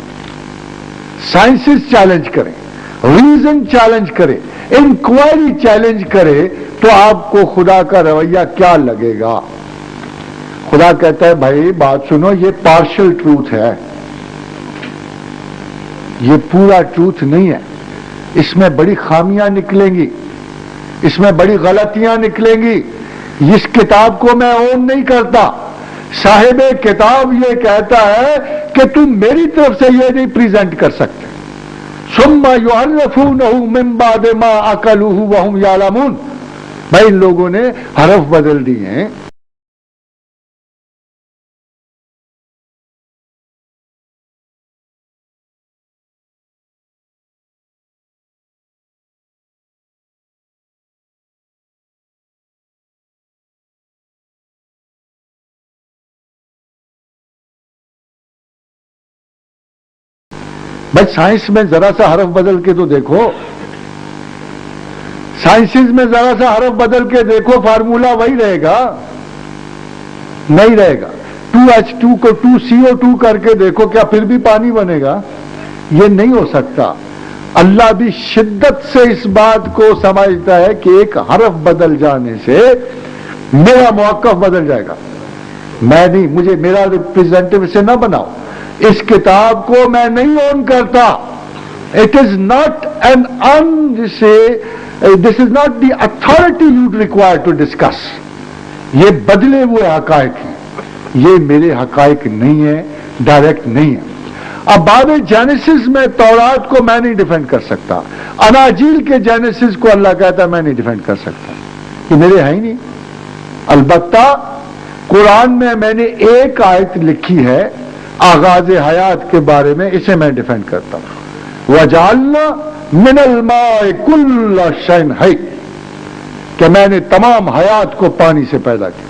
B: سائنسز چیلنج کریں, ریزن چیلنج کرے, انکوائری چیلنج کرے, تو آپ کو خدا کا رویہ کیا لگے گا؟ خدا کہتا ہے بھائی بات سنو, یہ پارشل ٹروتھ ہے, یہ پورا ٹروتھ نہیں ہے, اس میں بڑی خامیاں نکلیں گی, اس میں بڑی غلطیاں نکلیں گی. اس کتاب کو میں اون نہیں کرتا. صاحب کتاب یہ کہتا ہے کہ تم میری طرف سے یہ نہیں پریزنٹ کر سکتے. ثم یحرفونہ من بعد ما عقلوہ وہم یعلمون. بھائی ان لوگوں نے حرف بدل دیے ہیں, بھائی سائنس میں ذرا سا حرف بدل کے تو دیکھو, سائنسز میں ذرا سا حرف بدل کے دیکھو, فارمولا وہی رہے گا؟ نہیں رہے گا. 2H2 کو 2CO2 کر کے دیکھو, کیا پھر بھی پانی بنے گا؟ یہ نہیں ہو سکتا. اللہ بھی شدت سے اس بات کو سمجھتا ہے کہ ایک حرف بدل جانے سے میرا موقف بدل جائے گا. میں نہیں, مجھے میرا ریپریزنٹیو سے نہ بناؤ. اس کتاب کو میں نہیں اون کرتا. It is not an this is not the authority you require to discuss. یہ بدلے ہوئے حقائق ہیں, یہ میرے حقائق نہیں ہیں, ڈائریکٹ نہیں ہیں. اب باب جینیسس میں تورات کو میں نہیں ڈیفینڈ کر سکتا, اناجیل کے جینیسس کو اللہ کہتا ہے میں نہیں ڈیفینڈ کر سکتا, یہ میرے ہیں ہی نہیں. البتہ قرآن میں نے ایک آیت لکھی ہے آغاز حیات کے بارے میں, اسے میں ڈیفینڈ کرتا ہوں. وَجَعَلْنَا مِنَ الْمَاءِ كُلَّ شَيْءٍ حَيٍّ, کہ میں نے تمام حیات کو پانی سے پیدا کیا.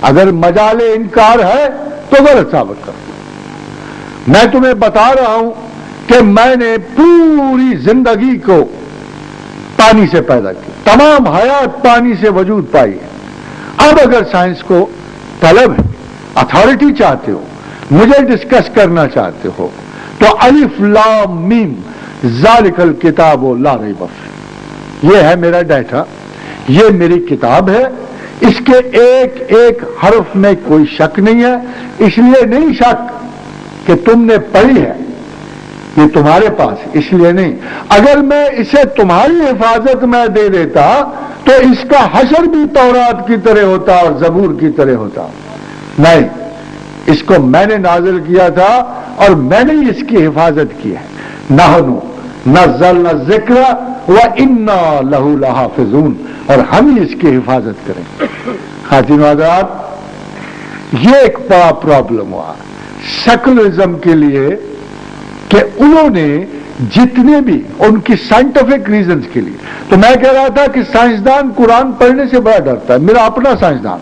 B: اگر مجال انکار ہے تو غلط ثابت کرو. میں تمہیں بتا رہا ہوں کہ میں نے پوری زندگی کو پانی سے پیدا کیا, تمام حیات پانی سے وجود پائی ہے. اب اگر سائنس کو طلب ہے, اتھارٹی چاہتے ہو, مجھے ڈسکس کرنا چاہتے ہو, تو الف لام میم ذالک الکتاب لا ریب فیہ, یہ ہے میرا ڈیٹا, یہ میری کتاب ہے, اس کے ایک ایک حرف میں کوئی شک نہیں ہے. اس لیے نہیں شک کہ تم نے پڑھی ہے, یہ تمہارے پاس, اس لیے نہیں. اگر میں اسے تمہاری حفاظت میں دے دیتا تو اس کا حشر بھی تورات کی طرح ہوتا اور زبور کی طرح ہوتا. نہیں, اس کو میں نے نازل کیا تھا اور میں نے اس کی حفاظت کی ہے. نحن نزلنا الذکر وَإِنَّا لَهُ لَحَافِظُونَ، اور ہم ہی اس کی حفاظت کریں۔ خواتین و حضرات، یہ ایک بڑا پرابلم ہوا سیکولرزم کے لیے کہ انہوں نے جتنے بھی ان کی سائنٹیفک ریزنز کے لیے، تو میں کہہ رہا تھا کہ سائنسدان قرآن پڑھنے سے بڑا ڈرتا ہے۔ میرا اپنا سائنسدان،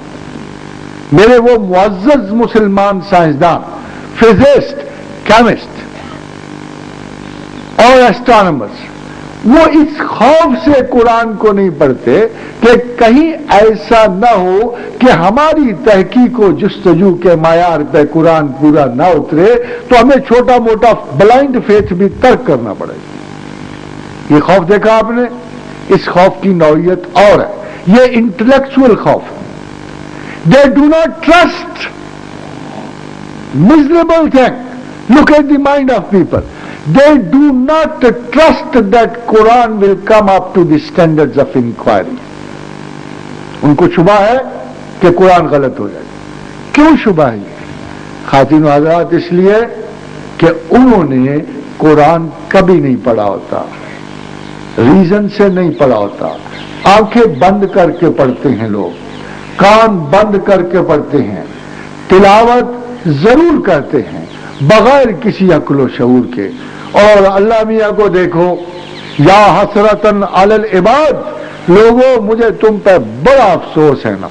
B: میرے وہ معزز مسلمان سائنسدان، فزسٹ، کیمسٹ اور ایسٹرانومرز، وہ اس خوف سے قرآن کو نہیں پڑھتے کہ کہیں ایسا نہ ہو کہ ہماری تحقیق و جستجو کے معیار پہ قرآن پورا نہ اترے تو ہمیں چھوٹا موٹا بلائنڈ فیتھ بھی ترک کرنا پڑے۔ یہ خوف دیکھا آپ نے؟ اس خوف کی نوعیت اور ہے، یہ انٹلیکچوئل خوف۔ They do not trust miserable thing. Look at the mind of people. They do not trust that Quran will come up to the standards of inquiry. ان کو شبہ ہے کہ قرآن غلط ہو جائے۔ کیوں شبہ ہے؟ خواتین و حضرات، اس لیے کہ انہوں نے قرآن کبھی نہیں پڑھا ہوتا، ریزن سے نہیں پڑھا ہوتا، آنکھیں بند کر کے پڑھتے ہیں لوگ، کان بند کر کے پڑھتے ہیں، تلاوت ضرور کرتے ہیں بغیر کسی عقل و شعور کے۔ اور اللہ میاں کو دیکھو، یا حسرتن علی العباد، لوگوں مجھے تم پہ بڑا افسوس ہے نا،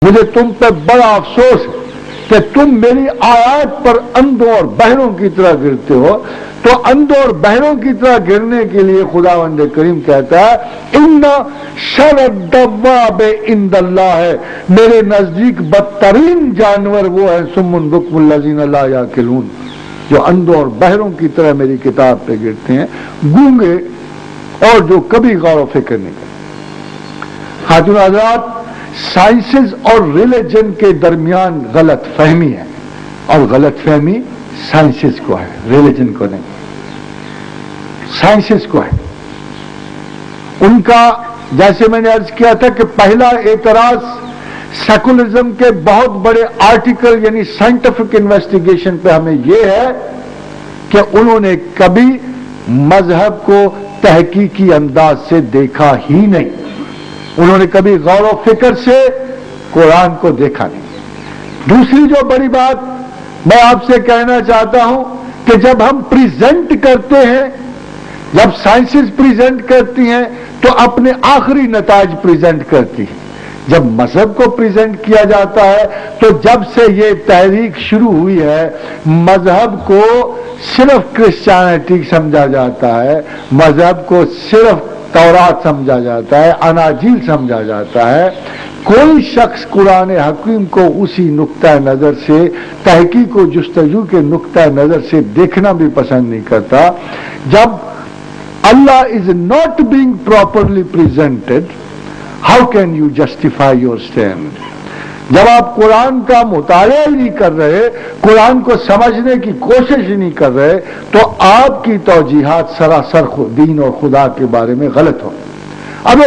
B: مجھے تم پہ بڑا افسوس ہے کہ تم میری آیات پر اندھوں اور بہروں کی طرح گرتے ہو۔ تو اندھوں اور بہروں کی طرح گرنے کے لیے خداوند کریم کہتا ہے ان شر الدواب عند اللہ ہے، میرے نزدیک بدترین جانور وہ ہیں صم بکم الذین لا یعقلون، جو اندھوں اور بہروں کی طرح میری کتاب پہ گرتے ہیں، گونگے اور جو کبھی غور و فکر نہیں کرتے۔ خاتون حضرات، سائنسز اور ریلیجن کے درمیان غلط فہمی ہے، اور غلط فہمی سائنسز کو ہے، ریلیجن کو نہیں، سائنسز کو ہے۔ ان کا جیسے میں نے عرض کیا تھا کہ پہلا اعتراض سیکولرزم کے بہت بڑے آرٹیکل یعنی سائنٹیفک انویسٹیگیشن پہ ہمیں یہ ہے کہ انہوں نے کبھی مذہب کو تحقیقی انداز سے دیکھا ہی نہیں، انہوں نے کبھی غور و فکر سے قرآن کو دیکھا نہیں۔ دوسری جو بڑی بات میں آپ سے کہنا چاہتا ہوں کہ جب ہم پریزنٹ کرتے ہیں، جب سائنسز پریزنٹ کرتی ہیں تو اپنے آخری نتائج پریزنٹ کرتی ہیں۔ جب مذہب کو پریزنٹ کیا جاتا ہے تو جب سے یہ تحریک شروع ہوئی ہے، مذہب کو صرف کرسچینٹی سمجھا جاتا ہے، مذہب کو صرف تورات سمجھا جاتا ہے، اناجیل سمجھا جاتا ہے۔ کوئی شخص قرآن حکیم کو اسی نقطہ نظر سے، تحقیق و جستجو کے نقطہ نظر سے دیکھنا بھی پسند نہیں کرتا۔ جب Allah is not being properly presented, how can you justify your stand? جب آپ قرآن کا مطالعہ ہی نہیں کر رہے، قرآن کو سمجھنے کی کوشش ہی نہیں کر رہے، تو آپ کی توجیحات سراسر دین اور خدا کے بارے میں غلط ہوں۔ اب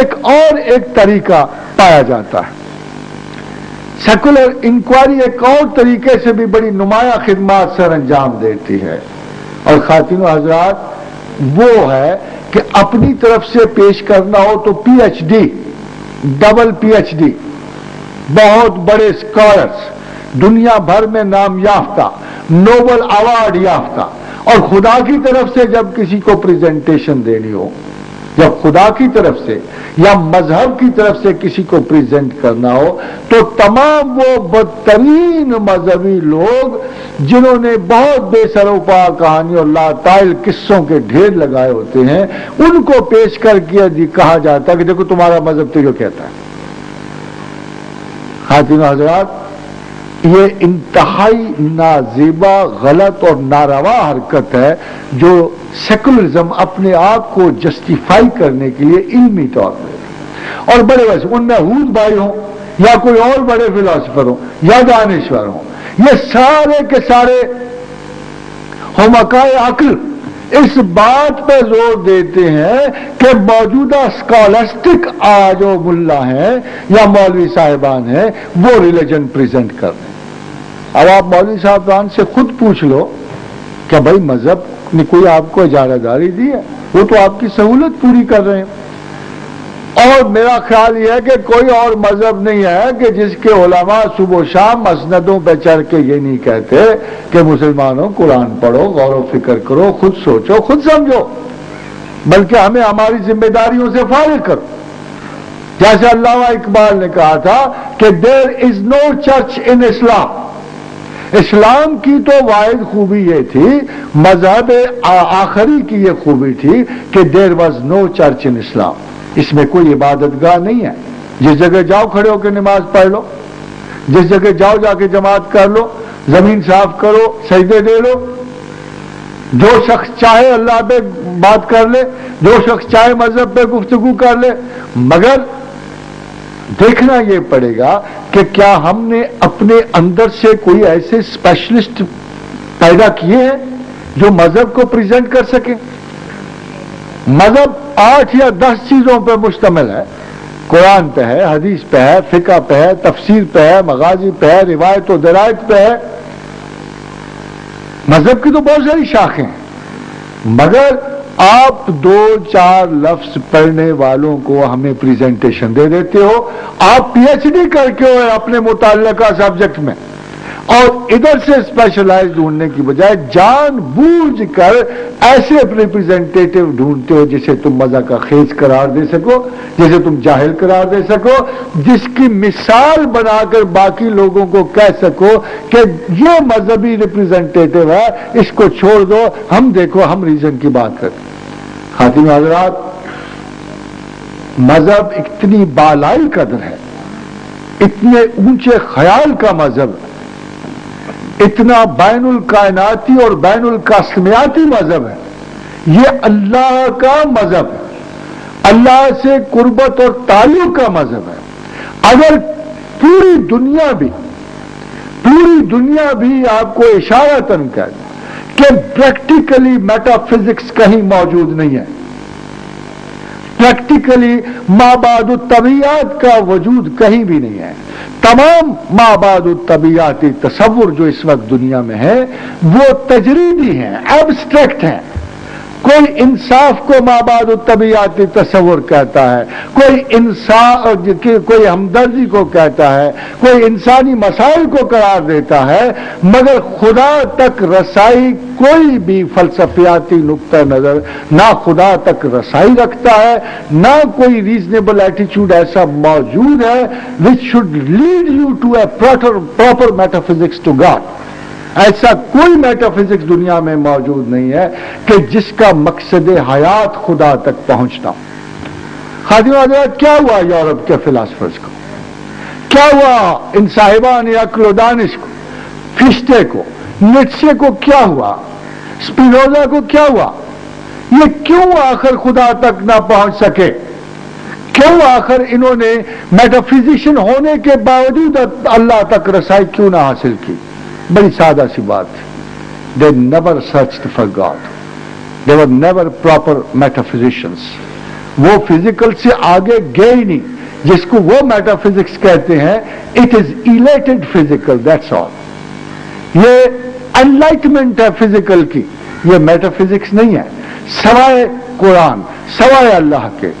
B: ایک طریقہ پایا جاتا ہے، سیکولر انکوائری ایک اور طریقے سے بھی بڑی نمایاں خدمات سر انجام دیتی ہے، اور خواتین و حضرات وہ ہے کہ اپنی طرف سے پیش کرنا ہو تو P H D, double P H D, بہت بڑے اسکالرز، دنیا بھر میں نام یافتہ، نوبل ایوارڈ یافتہ، اور خدا کی طرف سے جب کسی کو پریزنٹیشن دینی ہو، جب خدا کی طرف سے یا مذہب کی طرف سے کسی کو پریزنٹ کرنا ہو، تو تمام وہ بدترین مذہبی لوگ جنہوں نے بہت بے سر و پا کہانی اور لاتائل قصوں کے ڈھیر لگائے ہوتے ہیں، ان کو پیش کر کے کہا جاتا ہے کہ دیکھو تمہارا مذہب تو یہ کہتا ہے۔ خواتین و حضرات، یہ انتہائی نازیبا، غلط اور ناروا حرکت ہے جو سیکولرزم اپنے آپ کو جسٹیفائی کرنے کے لیے علمی طور پہ، اور بڑے ویسے ان میں ہود بھائی ہوں یا کوئی اور بڑے فلاسفر ہوں یا دانشور ہوں، یہ سارے کے سارے حمقائے عقل اس بات پہ زور دیتے ہیں کہ موجودہ اسکالسٹک جو ملا ہیں یا مولوی صاحبان ہیں وہ ریلیجن پریزنٹ کر رہے ہیں۔ اب آپ مولوی صاحبان سے خود پوچھ لو کہ بھائی مذہب نے کوئی آپ کو اجارہ داری دی ہے؟ وہ تو آپ کی سہولت پوری کر رہے ہیں۔ اور میرا خیال یہ ہے کہ کوئی اور مذہب نہیں ہے کہ جس کے علماء صبح و شام مسندوں پہ چڑھ کے یہ نہیں کہتے کہ مسلمانوں قرآن پڑھو، غور و فکر کرو، خود سوچو، خود سمجھو، بلکہ ہمیں ہماری ذمہ داریوں سے فارغ کرو۔ جیسے علامہ اقبال نے کہا تھا کہ دیر از نو چرچ ان اسلام، اسلام کی تو واحد خوبی یہ تھی، مذہب آخری کی یہ خوبی تھی کہ دیر واز نو چرچ ان اسلام، اس میں کوئی عبادت گاہ نہیں ہے۔ جس جگہ جاؤ کھڑے ہو کے نماز پڑھ لو، جس جگہ جاؤ جا کے جماعت کر لو، زمین صاف کرو، سجدے دے لو، جو شخص چاہے اللہ پہ بات کر لے، جو شخص چاہے مذہب پہ گفتگو کر لے، مگر دیکھنا یہ پڑے گا کہ کیا ہم نے اپنے اندر سے کوئی ایسے اسپیشلسٹ پیدا کیے ہیں جو مذہب کو پریزنٹ کر سکیں۔ مذہب 8 یا 10 چیزوں پہ مشتمل ہے، قرآن پہ ہے، حدیث پہ ہے، فقہ پہ ہے، تفسیر پہ ہے، مغازی پہ ہے، روایت و درائت پہ ہے۔ مذہب کی تو بہت ساری شاخیں ہیں، مگر آپ 2-4 لفظ پڑھنے والوں کو ہمیں پریزنٹیشن دے دیتے ہو، آپ پی ایچ ڈی کر کے ہو اپنے متعلقہ سبجیکٹ میں، اور ادھر سے اسپیشلائز ڈھونڈنے کی بجائے جان بوجھ کر ایسے ریپرزینٹیٹو ڈھونڈتے ہو جسے تم مزہ کا خیز قرار دے سکو، جسے تم جاہل قرار دے سکو، جس کی مثال بنا کر باقی لوگوں کو کہہ سکو کہ یہ مذہبی ریپرزینٹیٹو ہے، اس کو چھوڑ دو، ہم دیکھو ہم ریزن کی بات کریں۔ خاتون حضرات، مذہب اتنی بالائی قدر ہے، اتنے اونچے خیال کا مذہب ہے، اتنا بین الکائناتی اور بین القاسمیاتی مذہب ہے، یہ اللہ کا مذہب ہے، اللہ سے قربت اور تعلق کا مذہب ہے۔ اگر پوری دنیا بھی آپ کو اشارتاً کہہ دے کہ پریکٹیکلی میٹا فزکس کہیں موجود نہیں ہے، پریکٹیکلی مابعد الطبیعات کا وجود کہیں بھی نہیں ہے، تمام مابعد الطبیعاتی تصور جو اس وقت دنیا میں ہے وہ تجریدی ہیں، ایبسٹریکٹ ہیں۔ کوئی انصاف کو مابعد الطبیعاتی تصور کہتا ہے، کوئی ہمدردی کو کہتا ہے، کوئی انسانی مسائل کو قرار دیتا ہے، مگر خدا تک رسائی کوئی بھی فلسفیاتی نقطہ نظر نہ خدا تک رسائی رکھتا ہے، نہ کوئی ریزنیبل ایٹیچیوڈ ایسا موجود ہے which should lead you to a proper metaphysics to God۔ ایسا کوئی میٹا فزکس دنیا میں موجود نہیں ہے کہ جس کا مقصد حیات خدا تک پہنچنا۔ خادم حضرات، کیا ہوا یورپ کے فلاسفرز کو؟ کیا ہوا ان صاحبان عقل و دانش کو؟ فیشتے کو، نیٹشے کو کیا ہوا؟ اسپینوزا کو کیا ہوا؟ یہ کیوں آخر خدا تک نہ پہنچ سکے؟ کیوں آخر انہوں نے میٹا فزیشین ہونے کے باوجود اللہ تک رسائی کیوں نہ حاصل کی؟ بڑی سادہ سی بات ہے، they never searched for God, they were never proper metaphysicians۔ وہ فزیکل سے آگے گئے ہی نہیں، جس کو وہ میٹا فزکس کہتے ہیں it is elated physical، that's all۔ یہ انلائٹمنٹ ہے فزیکل کی، یہ میٹا فزکس نہیں ہے، سوائے قرآن، سوائے اللہ کے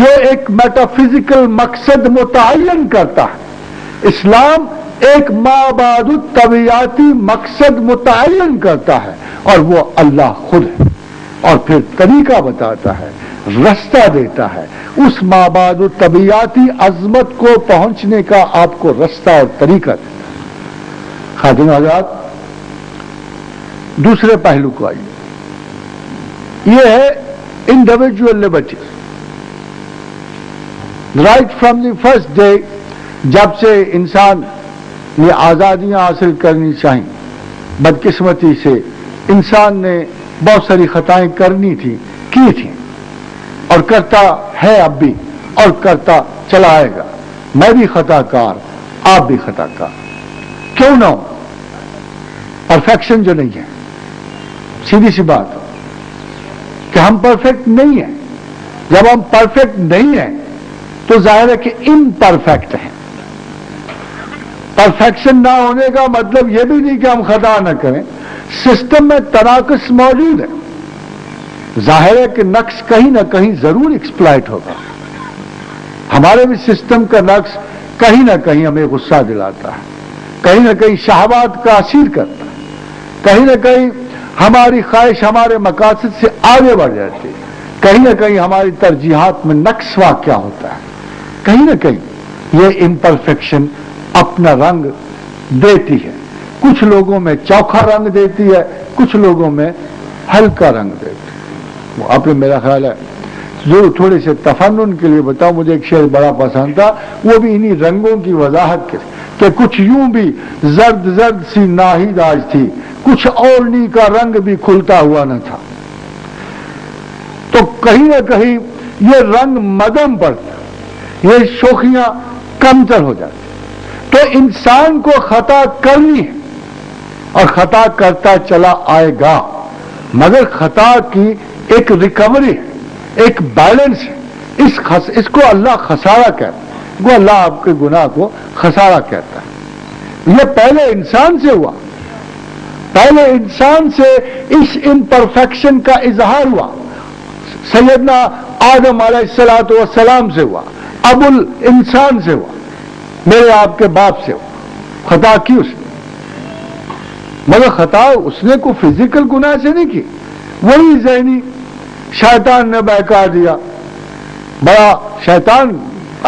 B: جو ایک میٹا فزیکل مقصد متعین کرتا ہے۔ اسلام ایک مابعد الطبیعاتی مقصد متعین کرتا ہے اور وہ اللہ خود ہے، اور پھر طریقہ بتاتا ہے، رستہ دیتا ہے، اس مابعد الطبیعاتی عظمت کو پہنچنے کا آپ کو رستہ اور طریقہ دیتا ہے۔ خادم حضرات، دوسرے پہلو کو آئیے، یہ ہے individual Liberty. Right from the first day, جب سے انسان یہ آزادیاں حاصل کرنی چاہیے، بدقسمتی سے انسان نے بہت ساری خطائیں کرنی تھی، کی تھیں، اور کرتا ہے اب بھی، اور کرتا چلا آئے گا۔ میں بھی خطا کار، آپ بھی خطا کار، کیوں نہ ہو؟ پرفیکشن جو نہیں ہے، سیدھی سی بات۔ کہ ہم پرفیکٹ نہیں ہیں. جب ہم پرفیکٹ نہیں ہیں تو ظاہر ہے کہ امپرفیکٹ ہیں. پرفیکشن نہ ہونے کا مطلب یہ بھی نہیں کہ ہم خطا نہ کریں. سسٹم میں تناقض موجود ہے. ظاہر ہے کہ نقص کہیں نہ کہیں ضرور ایکسپلائٹ ہوگا. ہمارے بھی سسٹم کا نقص کہیں نہ کہیں ہمیں غصہ دلاتا ہے, کہیں نہ کہیں شہوات کا اسیر کرتا ہے, کہیں نہ کہیں ہماری خواہش ہمارے مقاصد سے آگے بڑھ جاتی ہے, کہیں نہ کہیں ہماری ترجیحات میں نقص واقع ہوتا ہے, کہیں نہ کہیں یہ امپرفیکشن اپنا رنگ دیتی ہے. کچھ لوگوں میں چوکھا رنگ دیتی ہے, کچھ لوگوں میں ہلکا رنگ دیتی ہے. وہ آپ نے میرا خیال ہے ضرور تھوڑے سے تفنن کے لیے بتاؤ, مجھے ایک شعر بڑا پسند تھا, وہ بھی انہی رنگوں کی وضاحت کے کہ کچھ یوں بھی زرد زرد سی ناہید آج تھی, کچھ اورنی کا رنگ بھی کھلتا ہوا نہ تھا. تو کہیں نہ کہیں یہ رنگ مدم پڑتا, یہ شوخیاں کمتر ہو جاتی. تو انسان کو خطا کرنی ہے اور خطا کرتا چلا آئے گا, مگر خطا کی ایک ریکوری ہے, ایک بیلنس ہے. اس کو اللہ خسارہ کہتا ہے, وہ اللہ آپ کے گناہ کو خسارہ کہتا ہے. یہ پہلے انسان سے ہوا, پہلے انسان سے اس امپرفیکشن کا اظہار ہوا. سیدنا آدم علیہ السلام سے ہوا, ابو الانسان سے ہوا, میرے آپ کے باپ سے ہوا. خطا کی اس نے, مگر خطا اس نے کو فزیکل گناہ سے نہیں کی, وہی ذہنی شیطان نے بہکا دیا. بڑا شیطان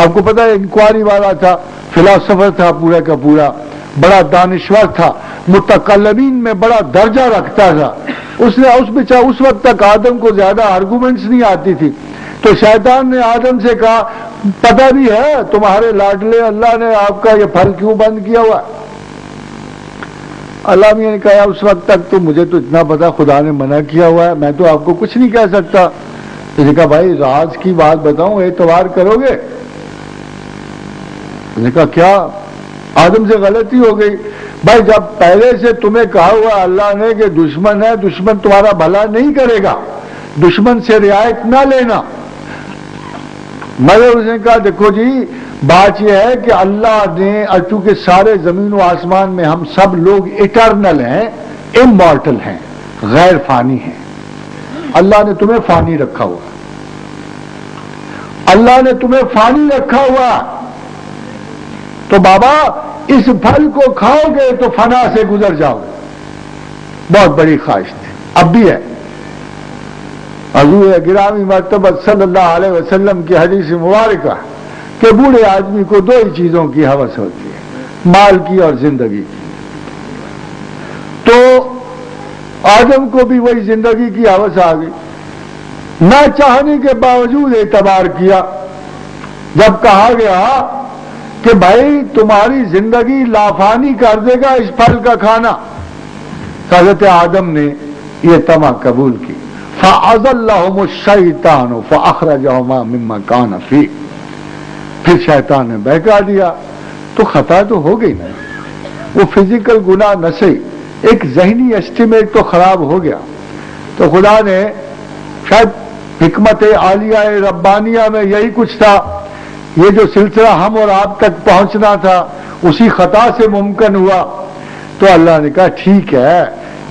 B: آپ کو پتا ہے انکوائری والا تھا, فلاسفر تھا پورا کا پورا, بڑا دانشور تھا, متکلمین میں بڑا درجہ رکھتا تھا. اس نے اس وقت تک آدم کو زیادہ آرگومنٹس نہیں آتی تھی, تو شیطان نے آدم سے کہا پتہ بھی ہے تمہارے لاڈلے اللہ نے آپ کا یہ پھل کیوں بند کیا ہوا ہے؟ اللہ میاں نے کہا اس وقت تک تو مجھے تو اتنا پتا خدا نے منع کیا ہوا ہے, میں تو آپ کو کچھ نہیں کہہ سکتا. تو نے کہا بھائی راز کی بات بتاؤں, اعتبار کرو گے؟ نے کہا کیا؟ آدم سے غلطی ہو گئی. بھائی جب پہلے سے تمہیں کہا ہوا اللہ نے کہ دشمن ہے, دشمن تمہارا بھلا نہیں کرے گا, دشمن سے رعایت نہ لینا. مگر اس نے کہا دیکھو جی بات یہ ہے کہ اللہ نے, چونکہ سارے زمین و آسمان میں ہم سب لوگ اٹرنل ہیں, امورٹل ہیں, غیر فانی ہیں. اللہ نے تمہیں فانی رکھا ہوا, اللہ نے تمہیں فانی رکھا ہوا. تو بابا اس پھل کو کھاؤ گے تو فنا سے گزر جاؤ گے. بہت بڑی خواہش تھی, اب بھی ہے. حضور گرامی مرتبہ صلی اللہ علیہ وسلم کی حدیث مبارکہ کہ بوڑھے آدمی کو دو ہی چیزوں کی ہوس ہوتی ہے, مال کی اور زندگی کی. تو آدم کو بھی وہی زندگی کی ہوس آ گئی, نہ چاہنے کے باوجود اعتبار کیا. جب کہا گیا کہ بھائی تمہاری زندگی لافانی کر دے گا اس پھل کا کھانا, حضرت آدم نے یہ طمع قبول کی. فَأَضَلَّهُمُ الشَّيْطَانُ فَأَخْرَجَهُمَا مِمَّا كَانَ فِيهِ, پھر شیطان نے بہکا دیا. تو خطا تو ہو گئی نا, وہ فزیکل گناہ نہ صحیح, ایک ذہنی ایسٹیمیٹ تو خراب ہو گیا. تو خدا نے شاید حکمت عالیہ ربانیہ میں یہی کچھ تھا, یہ جو سلسلہ ہم اور آپ تک پہنچنا تھا اسی خطا سے ممکن ہوا. تو اللہ نے کہا ٹھیک ہے,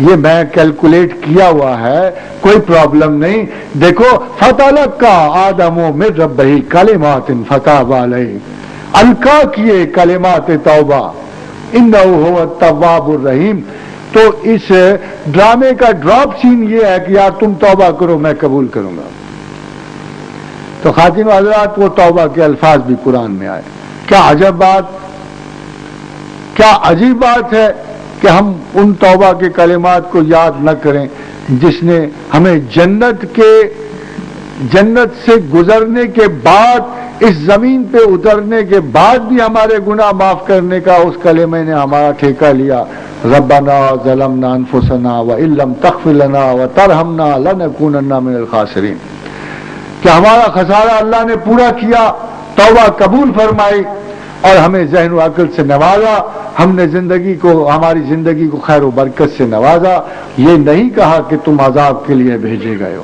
B: یہ میں کیلکولیٹ کیا ہوا ہے, کوئی پرابلم نہیں. دیکھو فتلقى آدم من ربہ کلمات فتاب علیہ, القا کیے کلمات توبہ, انہ هو التواب الرحیم. تو اس ڈرامے کا ڈراپ سین یہ ہے کہ یار تم توبہ کرو میں قبول کروں گا. تو خواتین و حضرات وہ توبہ کے الفاظ بھی قرآن میں آئے. کیا عجب بات, کیا عجیب بات ہے کہ ہم ان توبہ کے کلمات کو یاد نہ کریں جس نے ہمیں جنت سے گزرنے کے بعد اس زمین پہ اترنے کے بعد بھی ہمارے گناہ معاف کرنے کا اس کلمے نے ہمارا ٹھیکہ لیا. ربنا ظلمنا انفسنا وان لم تغفر لنا وترحمنا لنکونن من الخاسرین, کہ ہمارا خسارہ اللہ نے پورا کیا, توبہ قبول فرمائی اور ہمیں ذہن و عقل سے نوازا, ہم نے ہماری زندگی کو خیر و برکت سے نوازا. یہ نہیں کہا کہ تم عذاب کے لیے بھیجے گئے ہو,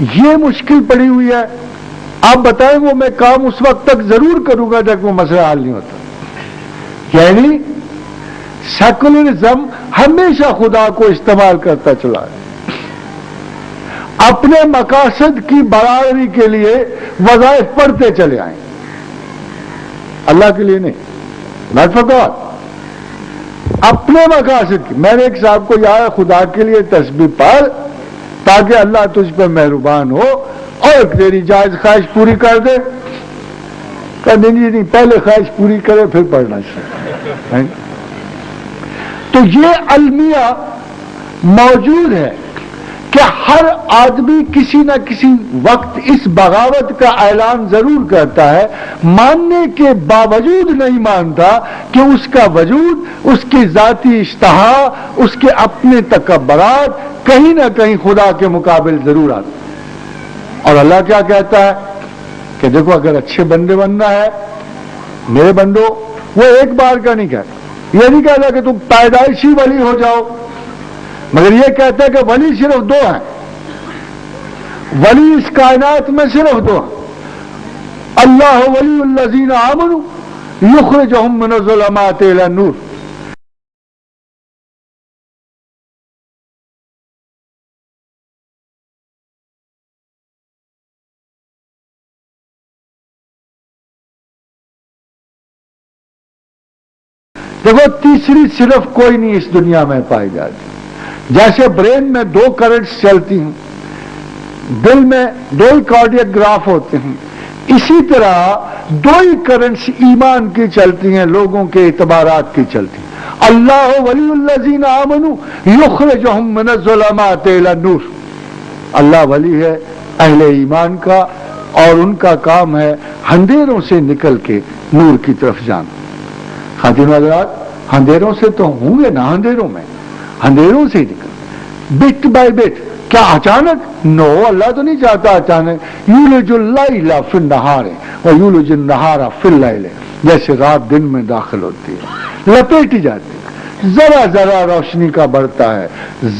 B: یہ مشکل پڑی ہوئی ہے، آپ بتائیں وہ میں کام اس وقت تک ضرور کروں گا جب وہ مسئلہ حل نہیں ہوتا۔ یعنی سیکولرزم ہمیشہ خدا کو استعمال کرتا چلا ہے، اپنے مقاصد کی برابری کے لیے وظائف پڑھتے چلے آئیں، اللہ کے لیے نہیں، not for God، اپنے مقاصد کی۔ میں نے ایک صاحب کو یاد، خدا کے لیے تسبیح پڑھ تاکہ اللہ تجھ پہ مہربان ہو اور تیری جائز خواہش پوری کر دے۔ کہ نہیں، پہلے خواہش پوری کرے پھر پڑھنا چاہیے۔ تو یہ المیہ موجود ہے کہ ہر آدمی کسی نہ کسی وقت اس بغاوت کا اعلان ضرور کرتا ہے، ماننے کے باوجود نہیں مانتا کہ اس کا وجود، اس کی ذاتی اشتہا، اس کے اپنے تکبرات کہیں نہ کہیں خدا کے مقابل ضرور آتے۔ اور اللہ کیا کہتا ہے کہ دیکھو اگر اچھے بندے بننا ہے میرے بندو، وہ ایک بار کا نہیں کہتا، یہ نہیں کہتا کہ تم پیدائشی ولی ہو جاؤ، مگر یہ کہتا ہے کہ ولی صرف دو ہیں، ولی اس کائنات میں صرف دو ہیں، اللہ ولی الذین آمنوا یخرجہم من الظلمات الی النور۔ دیکھو تیسری صرف کوئی نہیں اس دنیا میں پائی جاتی۔ جیسے برین میں دو کرنٹس چلتی ہیں، دل میں دو ہی کارڈیک گراف ہوتے ہیں، اسی طرح دو ہی کرنٹس ایمان کی چلتی ہیں، لوگوں کے اعتبارات کی چلتی ہیں۔ اللہ ولی الذین آمنوا یخرجہم من الظلمات الی النور، اللہ ولی ہے اہل ایمان کا، اور ان کا کام ہے اندھیروں سے نکل کے نور کی طرف جانا۔ خاتون حضرات، اندھیروں سے تو ہوں گے نا، اندھیروں میں، اندھیروں سے نکل بٹ بائی بٹ۔ کیا اچانک؟ نو، اللہ تو نہیں چاہتا اچانک۔ یولج اللیل فی النہار ویولج النہار فی اللیل، جیسے رات دن میں داخل ہوتی ہے، لپیٹی جاتی ہے، ذرا ذرا روشنی کا بڑھتا ہے،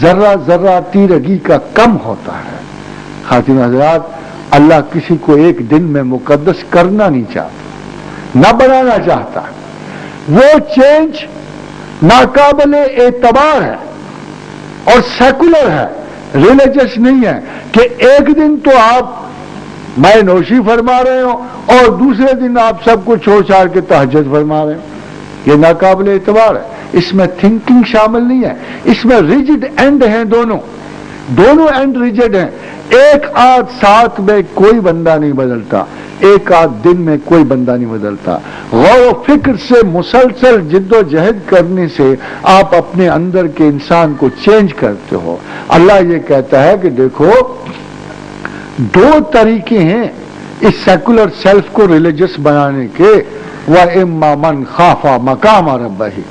B: ذرا ذرا تیرگی کا کم ہوتا ہے۔ خاتون حضرات، اللہ کسی کو ایک دن میں مقدس کرنا نہیں چاہتا، نہ بنانا چاہتا، وہ چینج ناقابل اعتبار ہے اور سیکولر ہے، ریلیجس نہیں ہے کہ ایک دن تو آپ میں نوشی فرما رہے ہو اور دوسرے دن آپ سب کو چھوڑ چھاڑ کے تہجد فرما رہے ہو۔ یہ ناقابل اعتبار ہے، اس میں تھنکنگ شامل نہیں ہے، اس میں ریجڈ اینڈ ہیں، دونوں اینڈ ریجڈ ہیں۔ ایک آدھ ساتھ میں کوئی بندہ نہیں بدلتا، ایک آدھ دن میں کوئی بندہ نہیں بدلتا۔ غور و فکر سے مسلسل جد و جہد کرنے سے آپ اپنے اندر کے انسان کو چینج کرتے ہو۔ اللہ یہ کہتا ہے کہ دیکھو دو طریقے ہیں اس سیکولر سیلف کو ریلیجس بنانے کے، وَإِمَّا مَنْ خَافَ مَقَامَ رَبِّهِ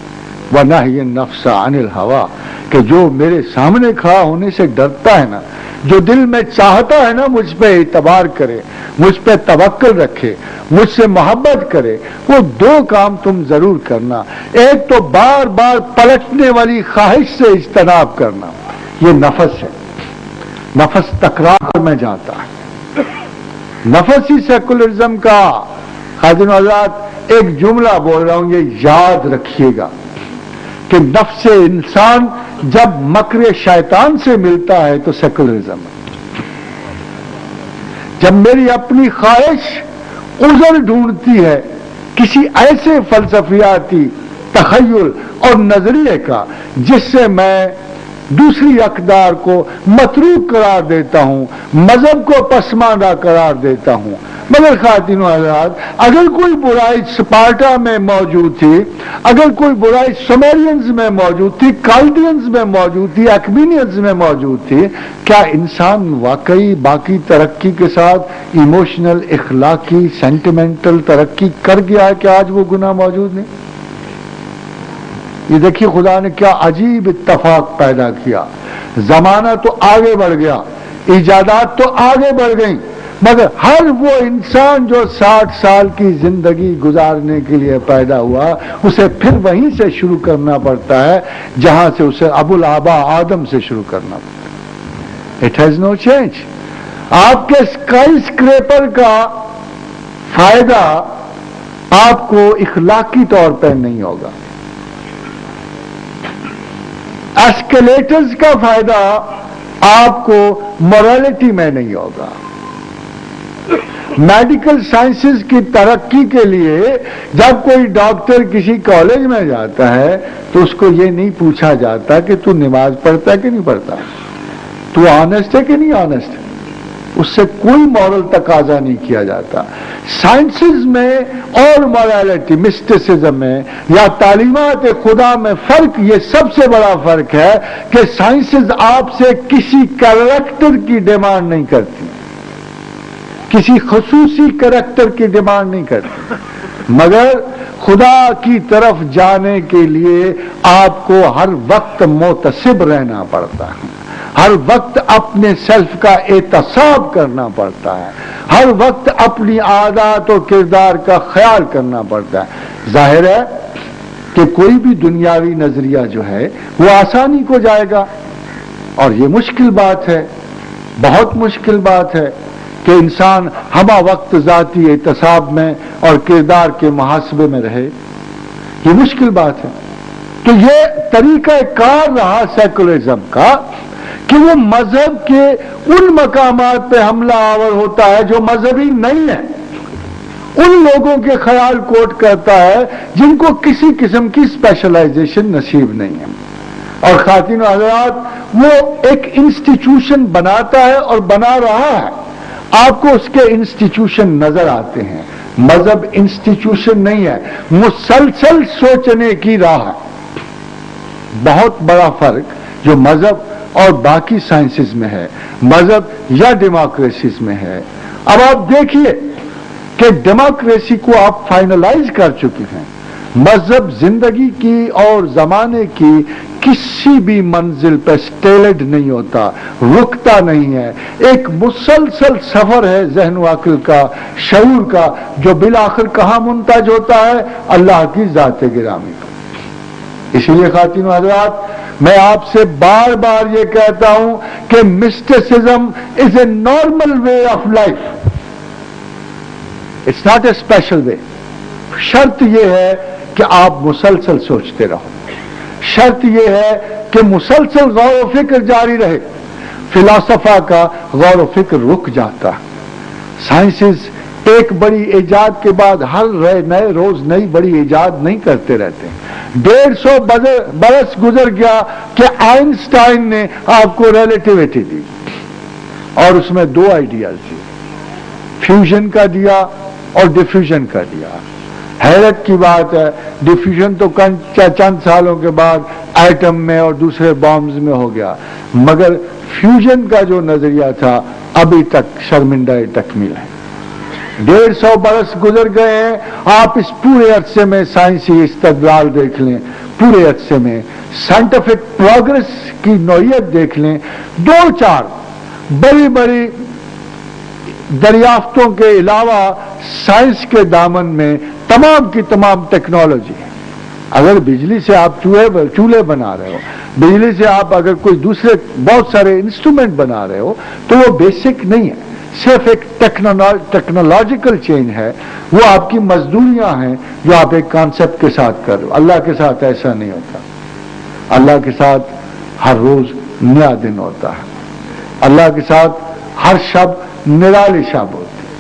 B: وَنَهَى النَّفْسَ عَنِ الْهَوَىٰ، کہ جو میرے سامنے کھڑا ہونے سے ڈرتا ہے نا، جو دل میں چاہتا ہے نا مجھ پہ اعتبار کرے، مجھ پہ توکل رکھے، مجھ سے محبت کرے، وہ دو کام تم ضرور کرنا۔ ایک تو بار بار پلٹنے والی خواہش سے اجتناب کرنا، یہ نفس ہے، نفس تکرار میں جاتا ہے، نفس ہی سیکولرزم کا۔ خادم حضرات، ایک جملہ بول رہا ہوں، یہ یاد رکھیے گا کہ نفس انسان جب مکر شیطان سے ملتا ہے تو سیکولرزم ہے۔ جب میری اپنی خواہش عذر ڈھونڈتی ہے کسی ایسے فلسفیاتی تخیل اور نظریے کا جس سے میں دوسری اقدار کو متروک قرار دیتا ہوں، مذہب کو پسماندہ قرار دیتا ہوں۔ مگر خواتین و حضرات، اگر کوئی برائی سپارٹا میں موجود تھی، اگر کوئی برائی سومیرینز میں موجود تھی، کالڈینز میں موجود تھی، ایکمینینز میں موجود تھی، کیا انسان واقعی باقی ترقی کے ساتھ ایموشنل، اخلاقی، سینٹیمنٹل ترقی کر گیا ہے کہ آج وہ گناہ موجود نہیں؟ یہ دیکھیے خدا نے کیا عجیب اتفاق پیدا کیا۔ زمانہ تو آگے بڑھ گیا، ایجادات تو آگے بڑھ گئیں، مگر ہر وہ انسان جو 60 سال کی زندگی گزارنے کے لیے پیدا ہوا، اسے پھر وہیں سے شروع کرنا پڑتا ہے جہاں سے اسے ابو الآباء آدم سے شروع کرنا پڑتا ہے۔ It has no change۔ آپ کے اسکائی اسکریپر کا فائدہ آپ کو اخلاقی طور پر نہیں ہوگا، ایسکیلیٹرز کا فائدہ آپ کو مورالٹی میں نہیں ہوگا۔ میڈیکل سائنسز کی ترقی کے لیے جب کوئی ڈاکٹر کسی کالج میں جاتا ہے تو اس کو یہ نہیں پوچھا جاتا کہ تو نماز پڑھتا ہے کہ نہیں پڑھتا، تو آنےسٹ ہے کہ نہیں آنےسٹ، اس سے کوئی مورل تقاضا نہیں کیا جاتا۔ سائنسز میں اور مورالٹی، مسٹسزم میں یا تعلیمات خدا میں فرق، یہ سب سے بڑا فرق ہے کہ سائنسز آپ سے کسی کریکٹر کی ڈیمانڈ نہیں کرتی، کسی خصوصی کریکٹر کی ڈیمانڈ نہیں کرتی، مگر خدا کی طرف جانے کے لیے آپ کو ہر وقت محتسب رہنا پڑتا ہے، ہر وقت اپنے سیلف کا احتساب کرنا پڑتا ہے، ہر وقت اپنی عادات و کردار کا خیال کرنا پڑتا ہے۔ ظاہر ہے کہ کوئی بھی دنیاوی نظریہ جو ہے وہ آسانی کو جائے گا، اور یہ مشکل بات ہے، بہت مشکل بات ہے کہ انسان ہمہ وقت ذاتی احتساب میں اور کردار کے محاسبے میں رہے، یہ مشکل بات ہے۔ تو یہ طریقہ کار رہا سیکولرزم کا کہ وہ مذہب کے ان مقامات پہ حملہ آور ہوتا ہے جو مذہبی نہیں ہے، ان لوگوں کے خیال کوٹ کرتا ہے جن کو کسی قسم کی اسپیشلائزیشن نصیب نہیں ہے، اور خواتین و حضرات وہ ایک انسٹیٹیوشن بناتا ہے اور بنا رہا ہے، آپ کو اس کے انسٹیٹیوشن نظر آتے ہیں۔ مذہب انسٹیٹیوشن نہیں ہے، مسلسل سوچنے کی راہ ہے۔ بہت بڑا فرق جو مذہب اور باقی سائنسز میں ہے، مذہب یا ڈیموکریسیز میں ہے۔ اب آپ دیکھیے کہ ڈیموکریسی کو آپ فائنلائز کر چکے ہیں، مذہب زندگی کی اور زمانے کی کسی بھی منزل پہ سٹیلڈ نہیں ہوتا، رکتا نہیں ہے، ایک مسلسل سفر ہے ذہن و عقل کا، شعور کا، جو بالآخر کہاں منتج ہوتا ہے؟ اللہ کی ذات گرامی کو۔ اسی لیے خواتین و حضرات میں آپ سے بار بار یہ کہتا ہوں کہ mysticism is a normal way of life, it's not a special way. شرط یہ ہے کہ آپ مسلسل سوچتے رہو، شرط یہ ہے کہ مسلسل غور و فکر جاری رہے۔ فلاسفہ کا غور و فکر رک جاتا ہے، سائنسز ایک بڑی ایجاد کے بعد ہر نئے روز نئی بڑی ایجاد نہیں کرتے رہتے۔ 150 برس گزر گیا کہ آئنسٹائن نے آپ کو ریلیٹیوٹی دی، اور اس میں 2 آئیڈیاز دی، فیوژن کا دیا اور ڈیفیوژن کا دیا۔ حیرت کی بات ہے، ڈیفیوژن تو چند سالوں کے بعد ایٹم میں اور دوسرے بامز میں ہو گیا، مگر فیوژن کا جو نظریہ تھا ابھی تک شرمندہ تکمیل ہے۔ 150 برس گزر گئے ہیں، آپ اس پورے عرصے میں سائنسی استدلال دیکھ لیں، پورے عرصے میں سائنٹیفک پروگرس کی نوعیت دیکھ لیں، 2-4 بڑی بڑی دریافتوں کے علاوہ سائنس کے دامن میں تمام کی تمام ٹیکنالوجی ہے۔ اگر بجلی سے آپ چولہے بنا رہے ہو، بجلی سے آپ اگر کوئی دوسرے بہت سارے انسٹرومنٹ بنا رہے ہو تو وہ بیسک نہیں ہے، صرف ایک ٹیکنالوجیکل چینج ہے، وہ آپ کی مزدوریاں ہیں جو آپ ایک کانسیپٹ کے ساتھ کر رہے ہو۔ اللہ کے ساتھ ایسا نہیں ہوتا، اللہ کے ساتھ ہر روز نیا دن ہوتا ہے، اللہ کے ساتھ ہر شب نرالی شب ہوتی ہے،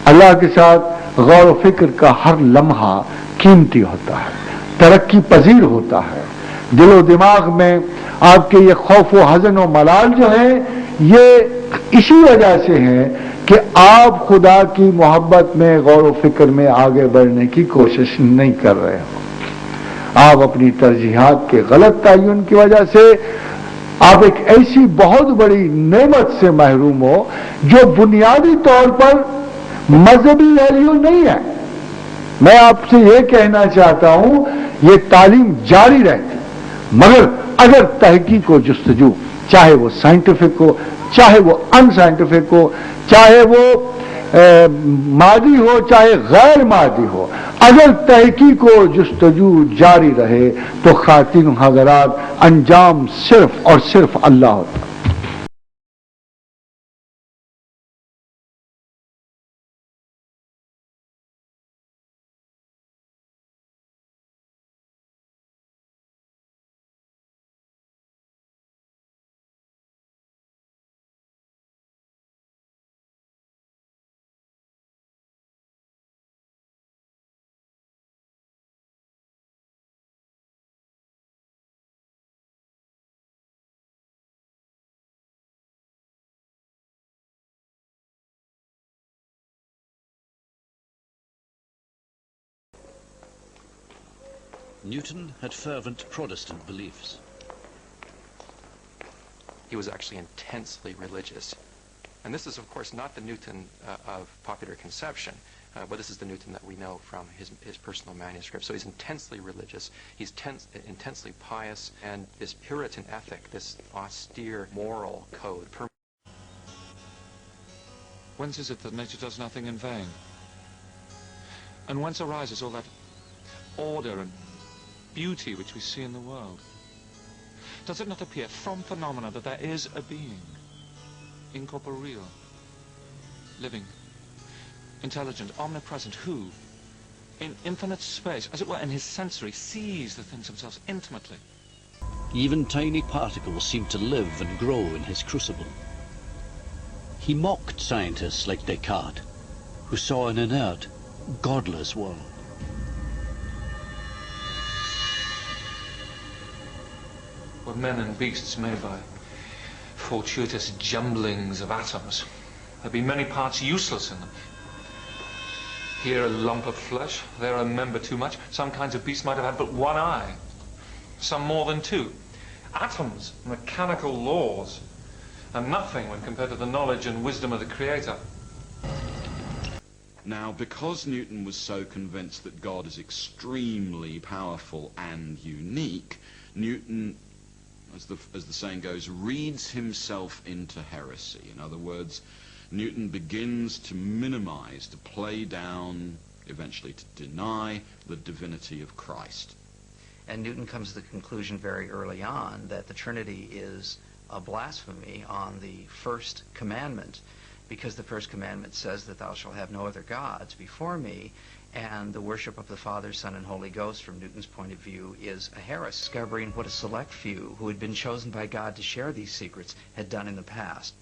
B: اللہ کے ساتھ غور و فکر کا ہر لمحہ قیمتی ہوتا ہے، ترقی پذیر ہوتا ہے۔ دل و دماغ میں آپ کے یہ خوف و حزن و ملال جو ہے یہ اسی وجہ سے ہے کہ آپ خدا کی محبت میں غور و فکر میں آگے بڑھنے کی کوشش نہیں کر رہے ہو۔ آپ اپنی ترجیحات کے غلط تعین کی وجہ سے آپ ایک ایسی بہت بڑی نعمت سے محروم ہو جو بنیادی طور پر مذہبی ویلیو نہیں ہے۔ میں آپ سے یہ کہنا چاہتا ہوں یہ تعلیم جاری رہتی، مگر اگر تحقیق و جستجو، چاہے وہ سائنٹیفک ہو، چاہے وہ ان سائنٹیفک ہو، چاہے وہ مادی ہو، چاہے غیر مادی ہو، اگر تحقیق و جستجو جاری رہے تو خواتین و حضرات انجام صرف اور صرف اللہ ہوتا ہے۔
C: Newton had fervent Protestant beliefs.
D: He was actually intensely religious. And this is, of course, not the Newton of popular conception, but this is the Newton that we know from his personal manuscript. So he's intensely religious, he's intensely pious, and this Puritan ethic, this austere moral code.
E: Whence is it that nature does nothing in vain? And whence arises all that order and beauty which we see in the world? Does it not appear from phenomena that there is a being, incorporeal, living, intelligent, omnipresent, who, in infinite space, as it were in his sensory, sees the things themselves intimately?
C: Even tiny particles seem to live and grow in his crucible. He mocked scientists like Descartes, who saw an inert, godless world.
E: Were men and beasts made by fortuitous jumblings of atoms? There'd be many parts useless in them. Here a lump of flesh, there a member too much. Some kinds of beasts might have had but one eye, some more than two. Atoms, mechanical laws, and nothing when compared to the knowledge and wisdom of the Creator.
F: Now, because Newton was so convinced that God is extremely powerful and unique, Newton, as the saying goes, reads himself into heresy. In other words, Newton begins to minimize, to play down, eventually to deny the divinity of Christ.
G: And Newton comes to the conclusion very early on that the Trinity is a blasphemy on the first commandment, because the first commandment says that thou shalt have no other gods before me, and the worship of the Father, Son, and Holy Ghost, from Newton's point of view, is a heresy, discovering what a select few who had been chosen by God to share these secrets had done in the past.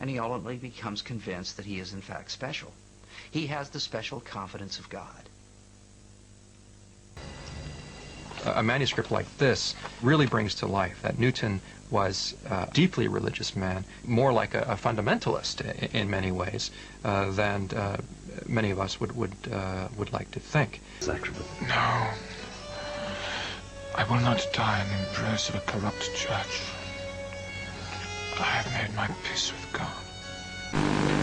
G: And he ultimately becomes convinced that he is in fact special. He has the special confidence of God.
D: A manuscript like this really brings to life that Newton was a deeply religious man, more like a fundamentalist in many ways than many of us would like to think.
C: Sacrament.
E: No, I will not die in the embrace of a corrupt church. I have made my peace with God.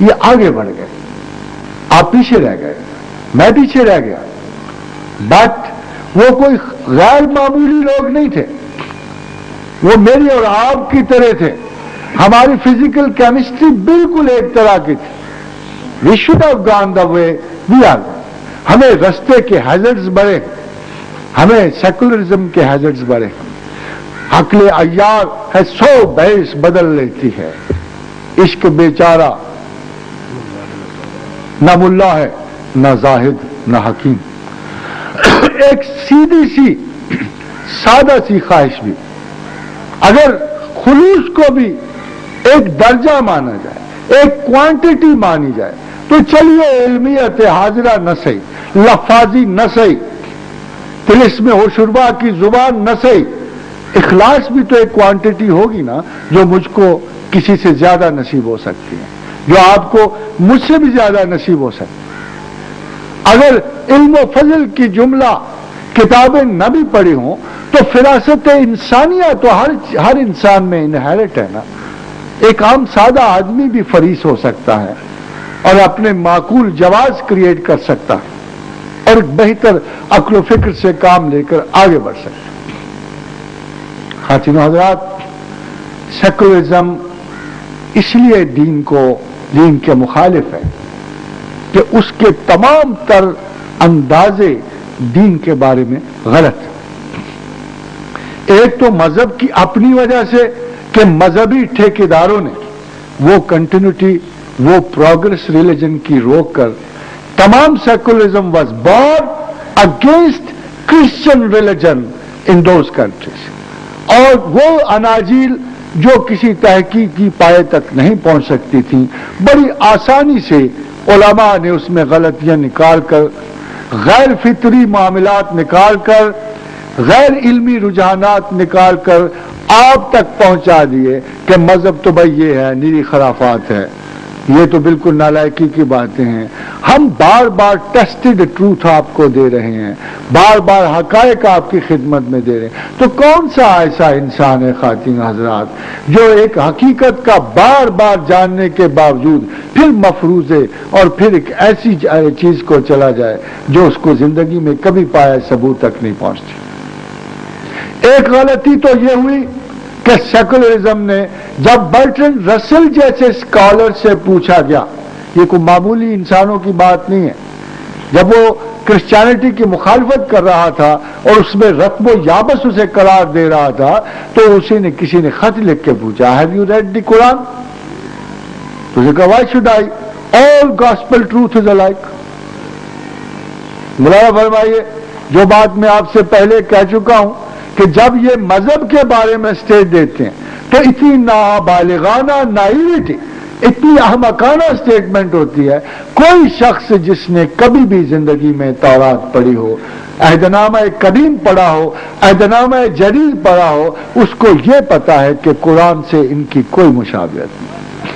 B: یہ آگے بڑھ گئے. آپ پیچھے رہ گئے, میں پیچھے رہ گیا, بٹ وہ کوئی غیر معمولی لوگ نہیں تھے, وہ میری اور آپ کی طرح تھے. ہماری فزیکل کیمسٹری بالکل ایک طرح کی تھی. We should have gone the way we are. ہمیں رستے کے ہیزرڈز بڑھے, ہمیں سیکولرزم کے ہیزرڈز بڑھے. عقل عیار ہے سو بحث بدل لیتی ہے, عشق بیچارہ نہ ملا ہے نہ زاہد نہ حکیم. ایک سیدھی سی سادہ سی خواہش بھی اگر خلوص کو بھی ایک درجہ مانا جائے, ایک کوانٹٹی مانی جائے, تو چلیے علمیت حاضرہ نہ صحیح, لفاظی نہ صحیح, طلسم ہوشربا کی زبان نہ صحیح, اخلاص بھی تو ایک کوانٹٹی ہوگی نا جو مجھ کو کسی سے زیادہ نصیب ہو سکتی ہے, جو آپ کو مجھ سے بھی زیادہ نصیب ہو سکتی ہے. اگر علم و فضل کی جملہ کتابیں نہ بھی پڑھی ہوں تو فراست انسانیہ تو ہر انسان میں انہیرٹ ہے نا. ایک عام سادہ آدمی بھی فریس ہو سکتا ہے اور اپنے معقول جواز کریٹ کر سکتا ہے اور بہتر عقل و فکر سے کام لے کر آگے بڑھ سکتا ہے. خواتین و حضرات, سیکولرزم اس لیے دین کے مخالف ہے کہ اس کے تمام تر اندازے دین کے بارے میں غلط ہے. ایک تو مذہب کی اپنی وجہ سے کہ مذہبی ٹھیکیداروں نے وہ کنٹینیوٹی, وہ پروگرس ریلیجن کی روک کر تمام secularism was born against Christian religion in those countries. اور وہ اناجیل جو کسی تحقیق کی پائے تک نہیں پہنچ سکتی تھی, بڑی آسانی سے علماء نے اس میں غلطیاں نکال کر, غیر فطری معاملات نکال کر, غیر علمی رجحانات نکال کر آپ تک پہنچا دیے کہ مذہب تو بھائی یہ ہے, نیری خرافات ہے, یہ تو بالکل نالائکی کی باتیں ہیں. ہم بار بار ٹیسٹڈ ٹروتھ آپ کو دے رہے ہیں, بار بار حقائق آپ کی خدمت میں دے رہے ہیں. تو کون سا ایسا انسان ہے خواتین حضرات جو ایک حقیقت کا بار بار جاننے کے باوجود پھر مفروضے اور پھر ایک ایسی چیز کو چلا جائے جو اس کو زندگی میں کبھی پایا ثبوت تک نہیں پہنچتی. ایک غلطی تو یہ ہوئی کہ سیکولرزم نے جب برٹرنڈ رسل جیسے اسکالر سے پوچھا گیا, یہ کوئی معمولی انسانوں کی بات نہیں ہے, جب وہ کرسچینٹی کی مخالفت کر رہا تھا اور اس میں رتب و یابس اسے قرار دے رہا تھا, تو کسی نے خط لکھ کے پوچھا, ہیو یو ریڈ دی قرآن؟ تو اسے کہا, why should I, all gospel truth is alike. مولانا فرمائیے, جو بات میں آپ سے پہلے کہہ چکا ہوں کہ جب یہ مذہب کے بارے میں اسٹیج دیتے ہیں تو اتنی نابالغانہ نائیویٹی, اتنی احمقانہ اسٹیٹمنٹ ہوتی ہے. کوئی شخص جس نے کبھی بھی زندگی میں تورات پڑھی ہو, عہد نامہ قدیم پڑھا ہو, عہد نامہ جدید پڑھا ہو, اس کو یہ پتا ہے کہ قرآن سے ان کی کوئی مشابہت نہیں.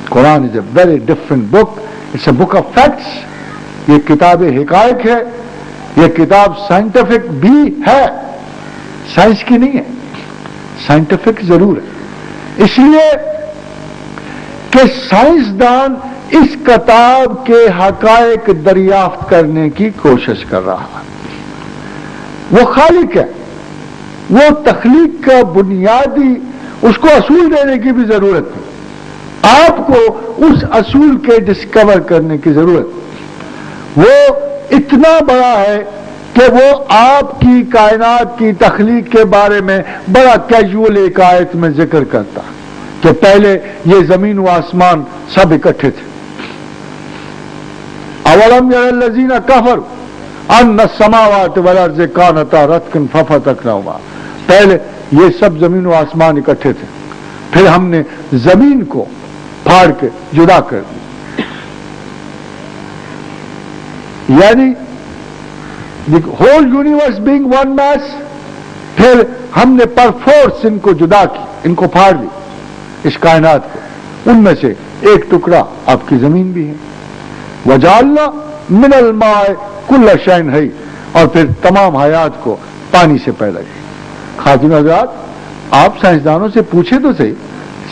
B: Quran is a very different book, it's a book of facts. یہ کتاب حقائق ہے, یہ کتاب سائنٹیفک بھی ہے, سائنس کی نہیں ہے, سائنٹیفک ضرور ہے. اس لیے کہ سائنسدان اس کتاب کے حقائق دریافت کرنے کی کوشش کر رہا ہے. وہ خالق ہے, وہ تخلیق کا بنیادی, اس کو اصول دینے کی بھی ضرورت ہے. آپ کو اس اصول کے ڈسکور کرنے کی ضرورت. وہ اتنا بڑا ہے کہ وہ آپ کی کائنات کی تخلیق کے بارے میں بڑا کیجول ایک آیت میں ذکر کرتا کہ پہلے یہ زمین و آسمان سب اکٹھے تھے. اولم یر الذین کفروا ان السماوات والارض کانتا رتقا ففتقناہما. پہلے یہ سب زمین و آسمان اکٹھے تھے, پھر ہم نے زمین کو پھاڑ کے جدا کر دیا. یعنی the whole universe being one mass, پھر ہم نے پر فورس ان کو جدا کی, ان کو پھاڑ دی اس کائنات کو. ان میں سے ایک ٹکڑا آپ کی زمین بھی ہے. وجعلنا من الماء کل شیء حی, اور پھر تمام حیات کو پانی سے پیدا کی. خواتین حضرات, آپ سائنسدانوں سے پوچھے تو صحیح,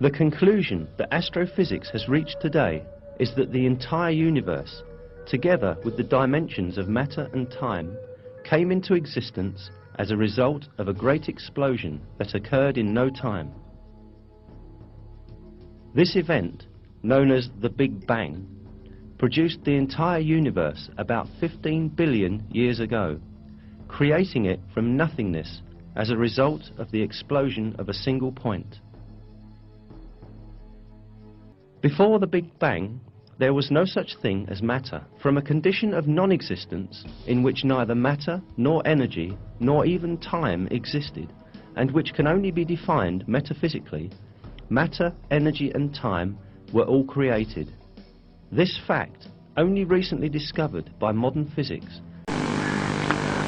H: The conclusion that astrophysics has reached today is that the entire universe, together with the dimensions of matter and time, came into existence as a result of a great explosion that occurred in no time. This event, known as the Big Bang, produced the entire universe about 15 billion years ago, creating it from nothingness as a result of the explosion of a single point. Before the Big Bang, there was no such thing as matter. From a condition of non-existence in which neither matter nor energy nor even time existed, and which can only be defined metaphysically, matter, energy and time were all created. This fact, only recently discovered by modern physics.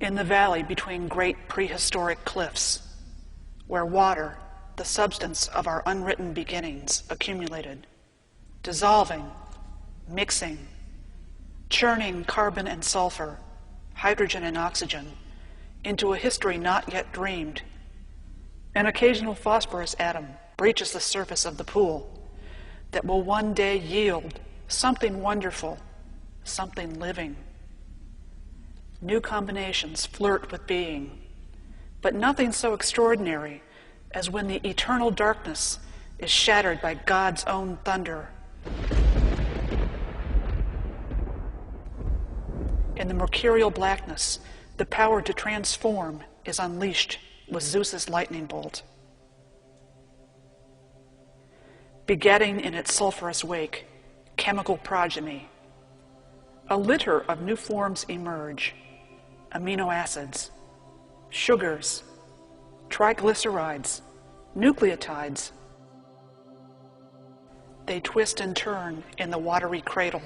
I: In the valley between great prehistoric cliffs, where water, the substance of our unwritten beginnings, accumulated, dissolving, mixing, churning carbon and sulfur, hydrogen and oxygen, into a history not yet dreamed, an occasional phosphorus atom breaches the surface of the pool that will one day yield something wonderful, something living. New combinations flirt with being, but nothing so extraordinary as when the eternal darkness is shattered by God's own thunder. In the mercurial blackness, the power to transform is unleashed with Zeus's lightning bolt. Begetting in its sulfurous wake chemical progeny, a litter of new forms emerge: amino acids, sugars, triglycerides, nucleotides. They twist and turn in the watery cradle,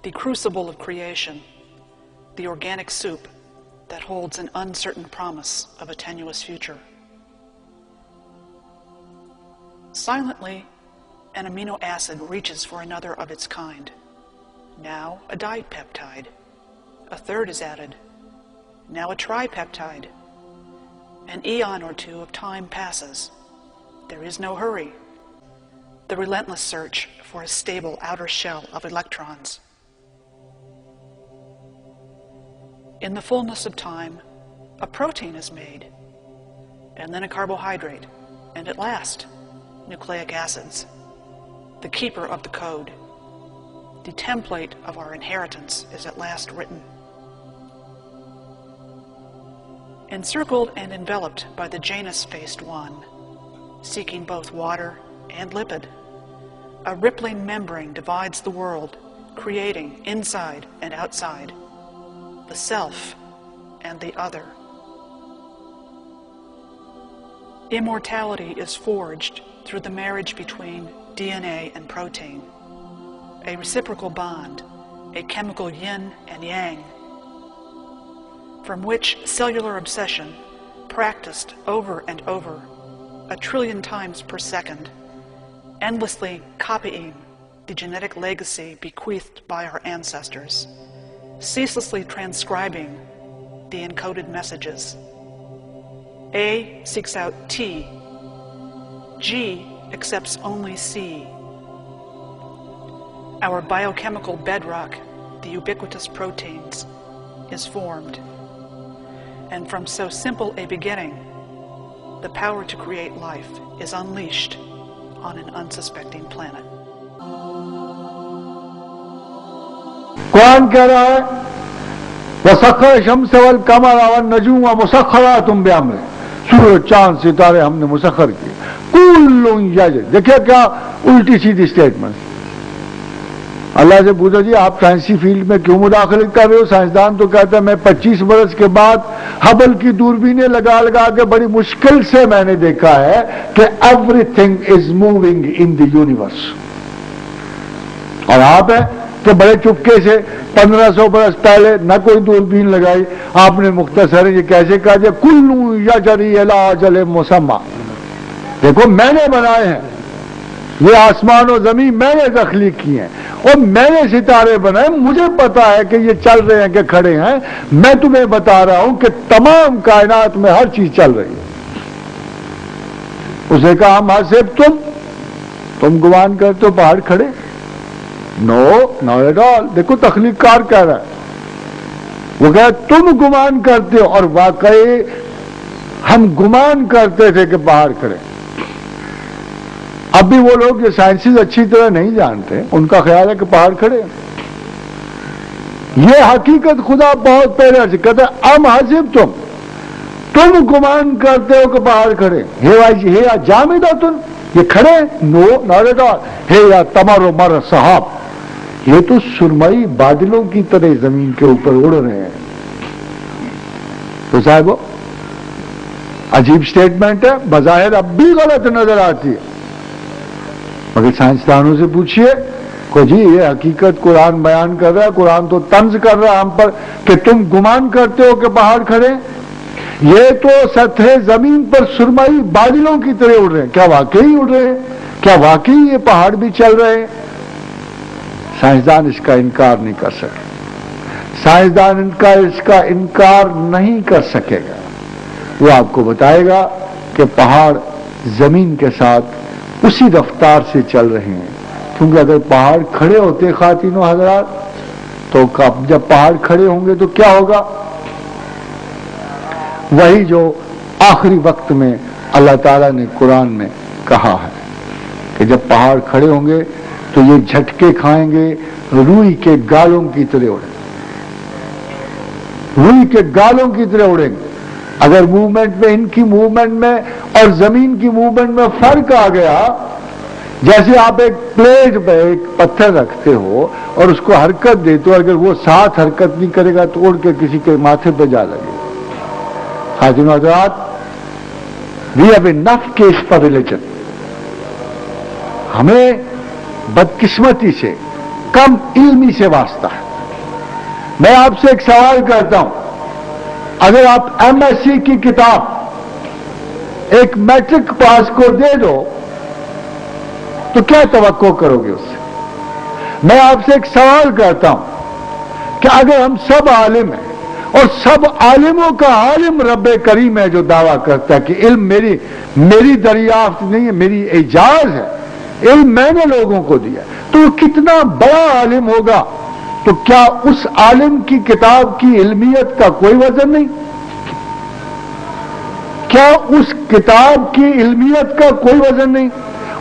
I: the crucible of creation, the organic soup that holds an uncertain promise of a tenuous future. Silently, an amino acid reaches for another of its kind. Now a dipeptide. A third is added. Now a tripeptide. An eon or two of time passes. There is no hurry. The relentless search for a stable outer shell of electrons. In the fullness of time, a protein is made, and then a carbohydrate, and at last, nucleic acids, the keeper of the code. The template of our inheritance is at last written. Encircled and enveloped by the Janus-faced one, seeking both water and lipid, a rippling membrane divides the world, creating inside and outside, the self and the other. Immortality is forged through the marriage between DNA and protein, a reciprocal bond, a chemical yin and yang, from which cellular obsession, practiced over and over, 1 trillion times per second, endlessly copying the genetic legacy bequeathed by our ancestors, ceaselessly transcribing the encoded messages. A seeks out T. G accepts only C. Our biochemical bedrock, the ubiquitous proteins, is formed. And from so simple a beginning, the power to create life is unleashed on an unsuspecting planet.
B: قرآن کہہ رہا ہے وَسَخَّرَ الشَّمْسَ وَالْقَمَرَ وَالنُّجُومَ مُسَخَّرَاتٌ بِأَمْرِهِ، سورج چاند ستارے ہم نے مسخر کیے. کُلٌّ یجری، دیکھیں کیا الٹی سیدھی اسٹیٹمنٹ. اللہ سے پوچھا جی آپ سائنسی فیلڈ میں کیوں مداخلت کر رہے ہو؟ سائنسدان تو کہتا ہے میں 25 برس کے بعد ہبل کی دوربینیں لگا لگا کے بڑی مشکل سے میں نے دیکھا ہے کہ every thing is moving in the universe. اور آپ ہیں کہ بڑے چپکے سے 1500 برس پہلے نہ کوئی دوربین لگائی، آپ نے مختصر یہ کیسے کہا جائے کلو یجری الی اجل مسمی. دیکھو میں نے بنائے ہیں یہ آسمان و زمین، میں نے تخلیق کی ہیں اور میں نے ستارے بنائے. مجھے پتا ہے کہ یہ چل رہے ہیں کہ کھڑے ہیں. میں تمہیں بتا رہا ہوں کہ تمام کائنات میں ہر چیز چل رہی ہے. اسے کہا ہم حسب تم گمان کرتے ہو پہاڑ کھڑے؟ نو ناٹ ایٹ آل. دیکھو تخلیق کار کہہ رہا ہے، وہ کہہ تم گمان کرتے ہو، اور واقعی ہم گمان کرتے تھے کہ پہاڑ کھڑے. اب بھی وہ لوگ جو سائنسز اچھی طرح نہیں جانتے ان کا خیال ہے کہ پہاڑ کھڑے. یہ حقیقت خدا بہت پہلے سے کہتا ہے ام حسب تم گمان کرتے ہو کہ پہاڑ کھڑے. ہے جامدۃ، یہ کھڑے؟ نو ناٹ ایٹ آل. ہے یا تمر مر صحاب، یہ تو سرمئی بادلوں کی طرح زمین کے اوپر اڑ رہے ہیں. تو صاحب عجیب سٹیٹمنٹ ہے، بظاہر اب بھی غلط نظر آتی ہے، مگر سائنسدانوں سے پوچھئے کہ جی یہ حقیقت قرآن بیان کر رہا ہے، قرآن تو طنز کر رہا ہے ہم پر کہ تم گمان کرتے ہو کہ پہاڑ کھڑے. یہ تو سطح زمین پر سرمئی بادلوں کی طرح اڑ رہے ہیں. کیا واقعی اڑ رہے ہیں؟ کیا واقعی یہ پہاڑ بھی چل رہے ہیں؟ سائنسدان اس کا انکار نہیں کر سکے. سائنسدان اس کا انکار نہیں کر سکے گا. وہ آپ کو بتائے گا کہ پہاڑ زمین کے ساتھ اسی رفتار سے چل رہے ہیں. کیونکہ اگر پہاڑ کھڑے ہوتے خواتین و حضرات تو جب پہاڑ کھڑے ہوں گے تو کیا ہوگا؟ وہی جو آخری وقت میں اللہ تعالیٰ نے قرآن میں کہا ہے کہ جب پہاڑ کھڑے ہوں گے تو یہ جھٹکے کھائیں گے روئی کے گالوں کی طرح اڑیں گے. روئی کے گالوں کی طرح اڑیں گے. اگر موومنٹ میں ان کی موومنٹ میں اور زمین کی موومنٹ میں فرق آ گیا، جیسے آپ ایک پلیٹ پہ ایک پتھر رکھتے ہو اور اس کو حرکت دیتے ہو، اگر وہ ساتھ حرکت نہیں کرے گا تو اڑ کے کسی کے ماتھے پہ جا لگے. حاضرین حضرات، we have enough case for religion. ہمیں بدقسمتی سے کم علمی سے واسطہ ہے. میں آپ سے ایک سوال کرتا ہوں، اگر آپ ایم ایس سی کی کتاب ایک میٹرک پاس کو دے دو تو کیا توقع کرو گے اس سے؟ میں آپ سے ایک سوال کرتا ہوں کہ اگر ہم سب عالم ہیں اور سب عالموں کا عالم رب کریم ہے جو دعویٰ کرتا ہے کہ علم میری دریافت نہیں ہے، میری اعجاز ہے، علم میں نے لوگوں کو دیا، تو وہ کتنا بڑا عالم ہوگا؟ تو کیا اس عالم کی کتاب کی علمیت کا کوئی وزن نہیں؟ کیا اس کتاب کی علمیت کا کوئی وزن نہیں؟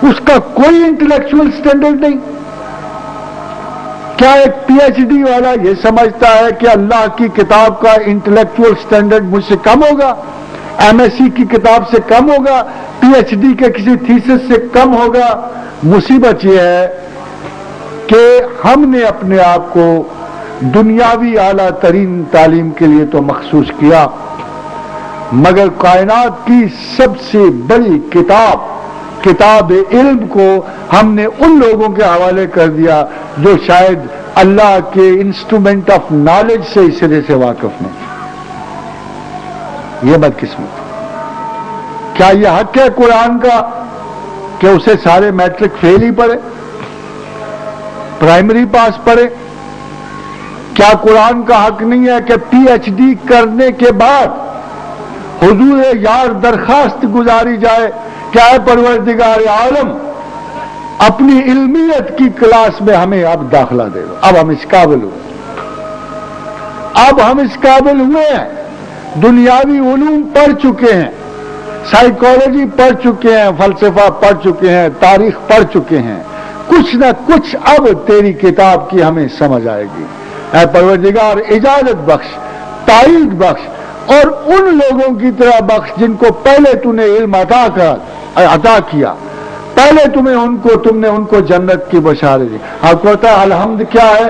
B: اس کا کوئی انٹلیکچوئل سٹینڈرڈ نہیں؟ کیا ایک پی ایچ ڈی والا یہ سمجھتا ہے کہ اللہ کی کتاب کا انٹلیکچوئل سٹینڈرڈ مجھ سے کم ہوگا، ایم ایس سی کی کتاب سے کم ہوگا، پی ایچ ڈی کے کسی تھیسس سے کم ہوگا؟ مصیبت یہ ہے کہ ہم نے اپنے آپ کو دنیاوی اعلیٰ ترین تعلیم کے لیے تو مخصوص کیا، مگر کائنات کی سب سے بڑی کتاب علم کو ہم نے ان لوگوں کے حوالے کر دیا جو شاید اللہ کے انسٹرومنٹ آف نالج سے اس سرے سے واقف نہیں. یہ بدقسمت. کیا یہ حق ہے قرآن کا کہ اسے سارے میٹرک فیل ہی پڑھے، پرائمری پاس پڑھے؟ کیا قرآن کا حق نہیں ہے کہ پی ایچ ڈی کرنے کے بعد حضور یار درخواست گزاری جائے کہ اے پروردگار عالم اپنی علمیت کی کلاس میں ہمیں اب داخلہ دے دو، اب ہم اس قابل ہوئے، اب ہم اس قابل ہوئے ہیں، دنیاوی علوم پڑھ چکے ہیں، سائیکالوجی پڑھ چکے ہیں، فلسفہ پڑھ چکے ہیں، تاریخ پڑھ چکے ہیں، کچھ نہ کچھ اب تیری کتاب کی ہمیں سمجھ آئے گی۔ اے پروردگار اجازت بخش، تائید بخش، اور ان لوگوں کی طرح بخش جن کو پہلے تو نے علم عطا کیا، پہلے تم نے ان کو جنت کی بشارت دی۔ آپ کو پتا ہے الحمد کیا ہے؟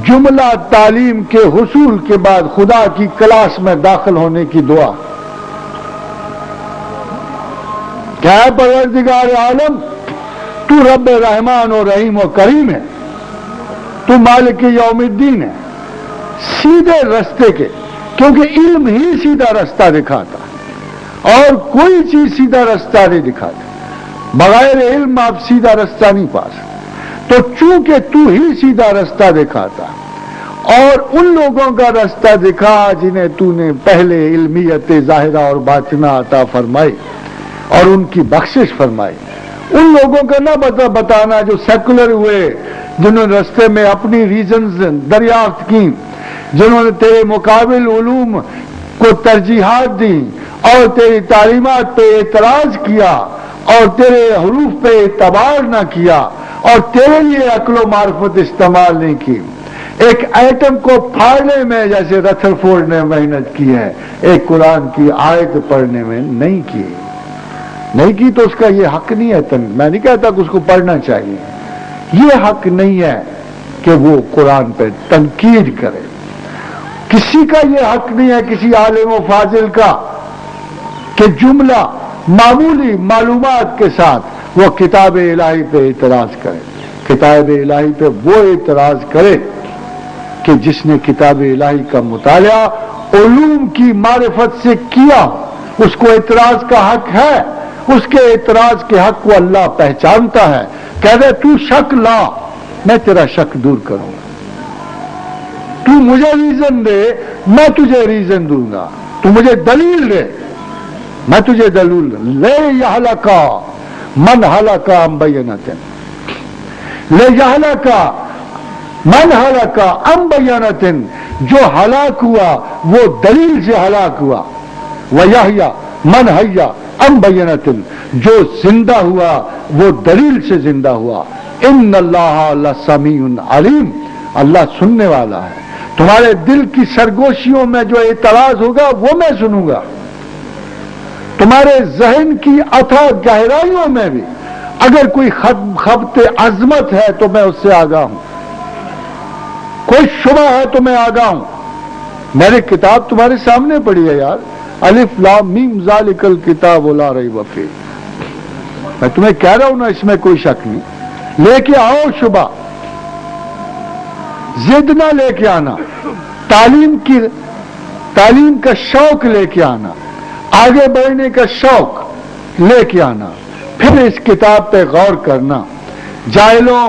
B: جملہ تعلیم کے حصول کے بعد خدا کی کلاس میں داخل ہونے کی دعا۔ کیا ہے پروردگار عالم؟ تو رب رحمان و رحیم و کریم ہے، تو مالک یوم الدین ہے، سیدھے رستے کے، کیونکہ علم ہی سیدھا رستہ دکھاتا اور کوئی چیز سیدھا رستہ نہیں دکھاتا۔ بغیر علم آپ سیدھا رستہ نہیں پا سکتے، تو چونکہ تو ہی سیدھا رستہ دکھاتا اور ان لوگوں کا رستہ دکھا جنہیں تو نے پہلے علمیت ظاہرہ اور باطنہ عطا فرمائی اور ان کی بخشش فرمائی، ان لوگوں کا نہ بتانا جو سیکولر ہوئے، جنہوں نے رستے میں اپنی ریزنز دریافت کی، جنہوں نے تیرے مقابل علوم کو ترجیحات دی اور تیری تعلیمات پہ اعتراض کیا اور تیرے حروف پہ اعتبار نہ کیا اور تیرے لیے عقل و معرفت استعمال نہیں کی، ایک ایٹم کو پھاڑنے میں جیسے رتھر فورڈ نے محنت کی ہے، ایک قرآن کی آیت پڑھنے میں نہیں کی تو اس کا یہ حق نہیں ہے۔ میں نہیں کہتا کہ اس کو پڑھنا چاہیے، یہ حق نہیں ہے کہ وہ قرآن پہ تنقید کرے، کسی کا یہ حق نہیں ہے، کسی عالم و فاضل کا، کہ جملہ معمولی معلومات کے ساتھ وہ کتاب الہی پہ اعتراض کرے۔ کتاب الہی پہ وہ اعتراض کرے کہ جس نے کتاب الہی کا مطالعہ علوم کی معرفت سے کیا، اس کو اعتراض کا حق ہے، اس کے اعتراض کے حق کو اللہ پہچانتا ہے۔ کہہ دے تو شک لا، میں تیرا شک دور کروں گا، تو مجھے ریزن دے، میں تجھے ریزن دوں گا، تو مجھے دلیل دے، میں تجھے دلیل دوں۔ لے یہلکا من ہلکا ام بینۃ، لے یہلکا من ہلکا ام بینۃ، جو ہلاک ہوا وہ دلیل سے ہلاک ہوا، ویحییٰ من حییٰ ام بینۃ، جو زندہ ہوا وہ دلیل سے زندہ ہوا۔ ان اللہ لسمیع علیم، اللہ سننے والا ہے، تمہارے دل کی سرگوشیوں میں جو اعتراض ہوگا وہ میں سنوں گا، تمہارے ذہن کی اتھا گہرائیوں میں بھی اگر کوئی خبط عظمت ہے تو میں اس سے آگاہ ہوں، کوئی شبہ ہے تو میں آگاہ ہوں۔ میری کتاب تمہارے سامنے پڑی ہے یار، الف لام میم ذالک الکتاب لا ریب فیہ، میں تمہیں کہہ رہا ہوں نا، اس میں کوئی شک نہیں۔ لے کے آؤ شبہ، ضد نہ لے کے آنا، تعلیم کا شوق لے کے آنا، آگے بڑھنے کا شوق لے کے آنا، پھر اس کتاب پہ غور کرنا، جاہلوں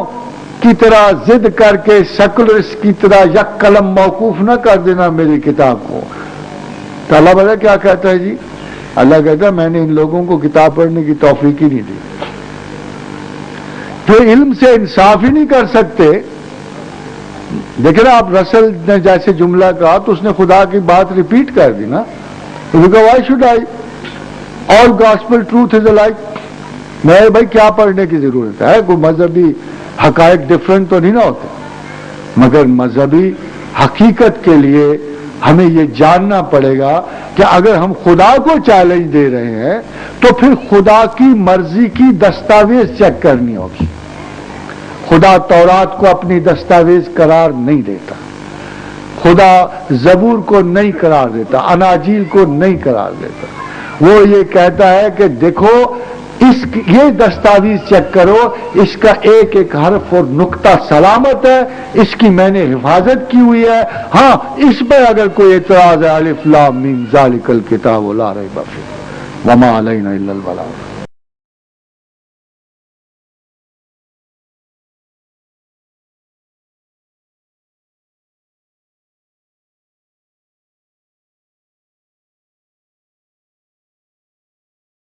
B: کی طرح ضد کر کے سیکولرسٹ کی طرح یک قلم موقوف نہ کر دینا میری کتاب کو۔ تو اللہ بتا کیا کہتا ہے جی؟ اللہ کہتا ہے میں نے ان لوگوں کو کتاب پڑھنے کی توفیق ہی نہیں دی، جو علم سے انصاف ہی نہیں کر سکتے۔ دیکھیں نا آپ، رسل نے جیسے جملہ کہا تو اس نے خدا کی بات ریپیٹ کر دی نا، why should I, all gospel truth is alike. میں بھائی کیا پڑھنے کی ضرورت ہے؟ کوئی مذہبی حقائق ڈفرینٹ تو نہیں نہ ہوتے، مگر مذہبی حقیقت کے لیے ہمیں یہ جاننا پڑے گا کہ اگر ہم خدا کو چیلنج دے رہے ہیں تو پھر خدا کی مرضی کی دستاویز چیک کرنی ہوگی۔ خدا تورات کو اپنی دستاویز قرار نہیں دیتا، خدا زبور کو نہیں قرار دیتا، اناجیل کو نہیں قرار دیتا، وہ یہ کہتا ہے کہ دیکھو یہ دستاویز چیک کرو، اس کا ایک ایک حرف اور نقطہ سلامت ہے، اس کی میں نے حفاظت کی ہوئی ہے، ہاں اس پہ اگر کوئی اعتراض ہے الف لام میم ذالک الکتاب لا ریب فیہ وما علینا الا البلاغ۔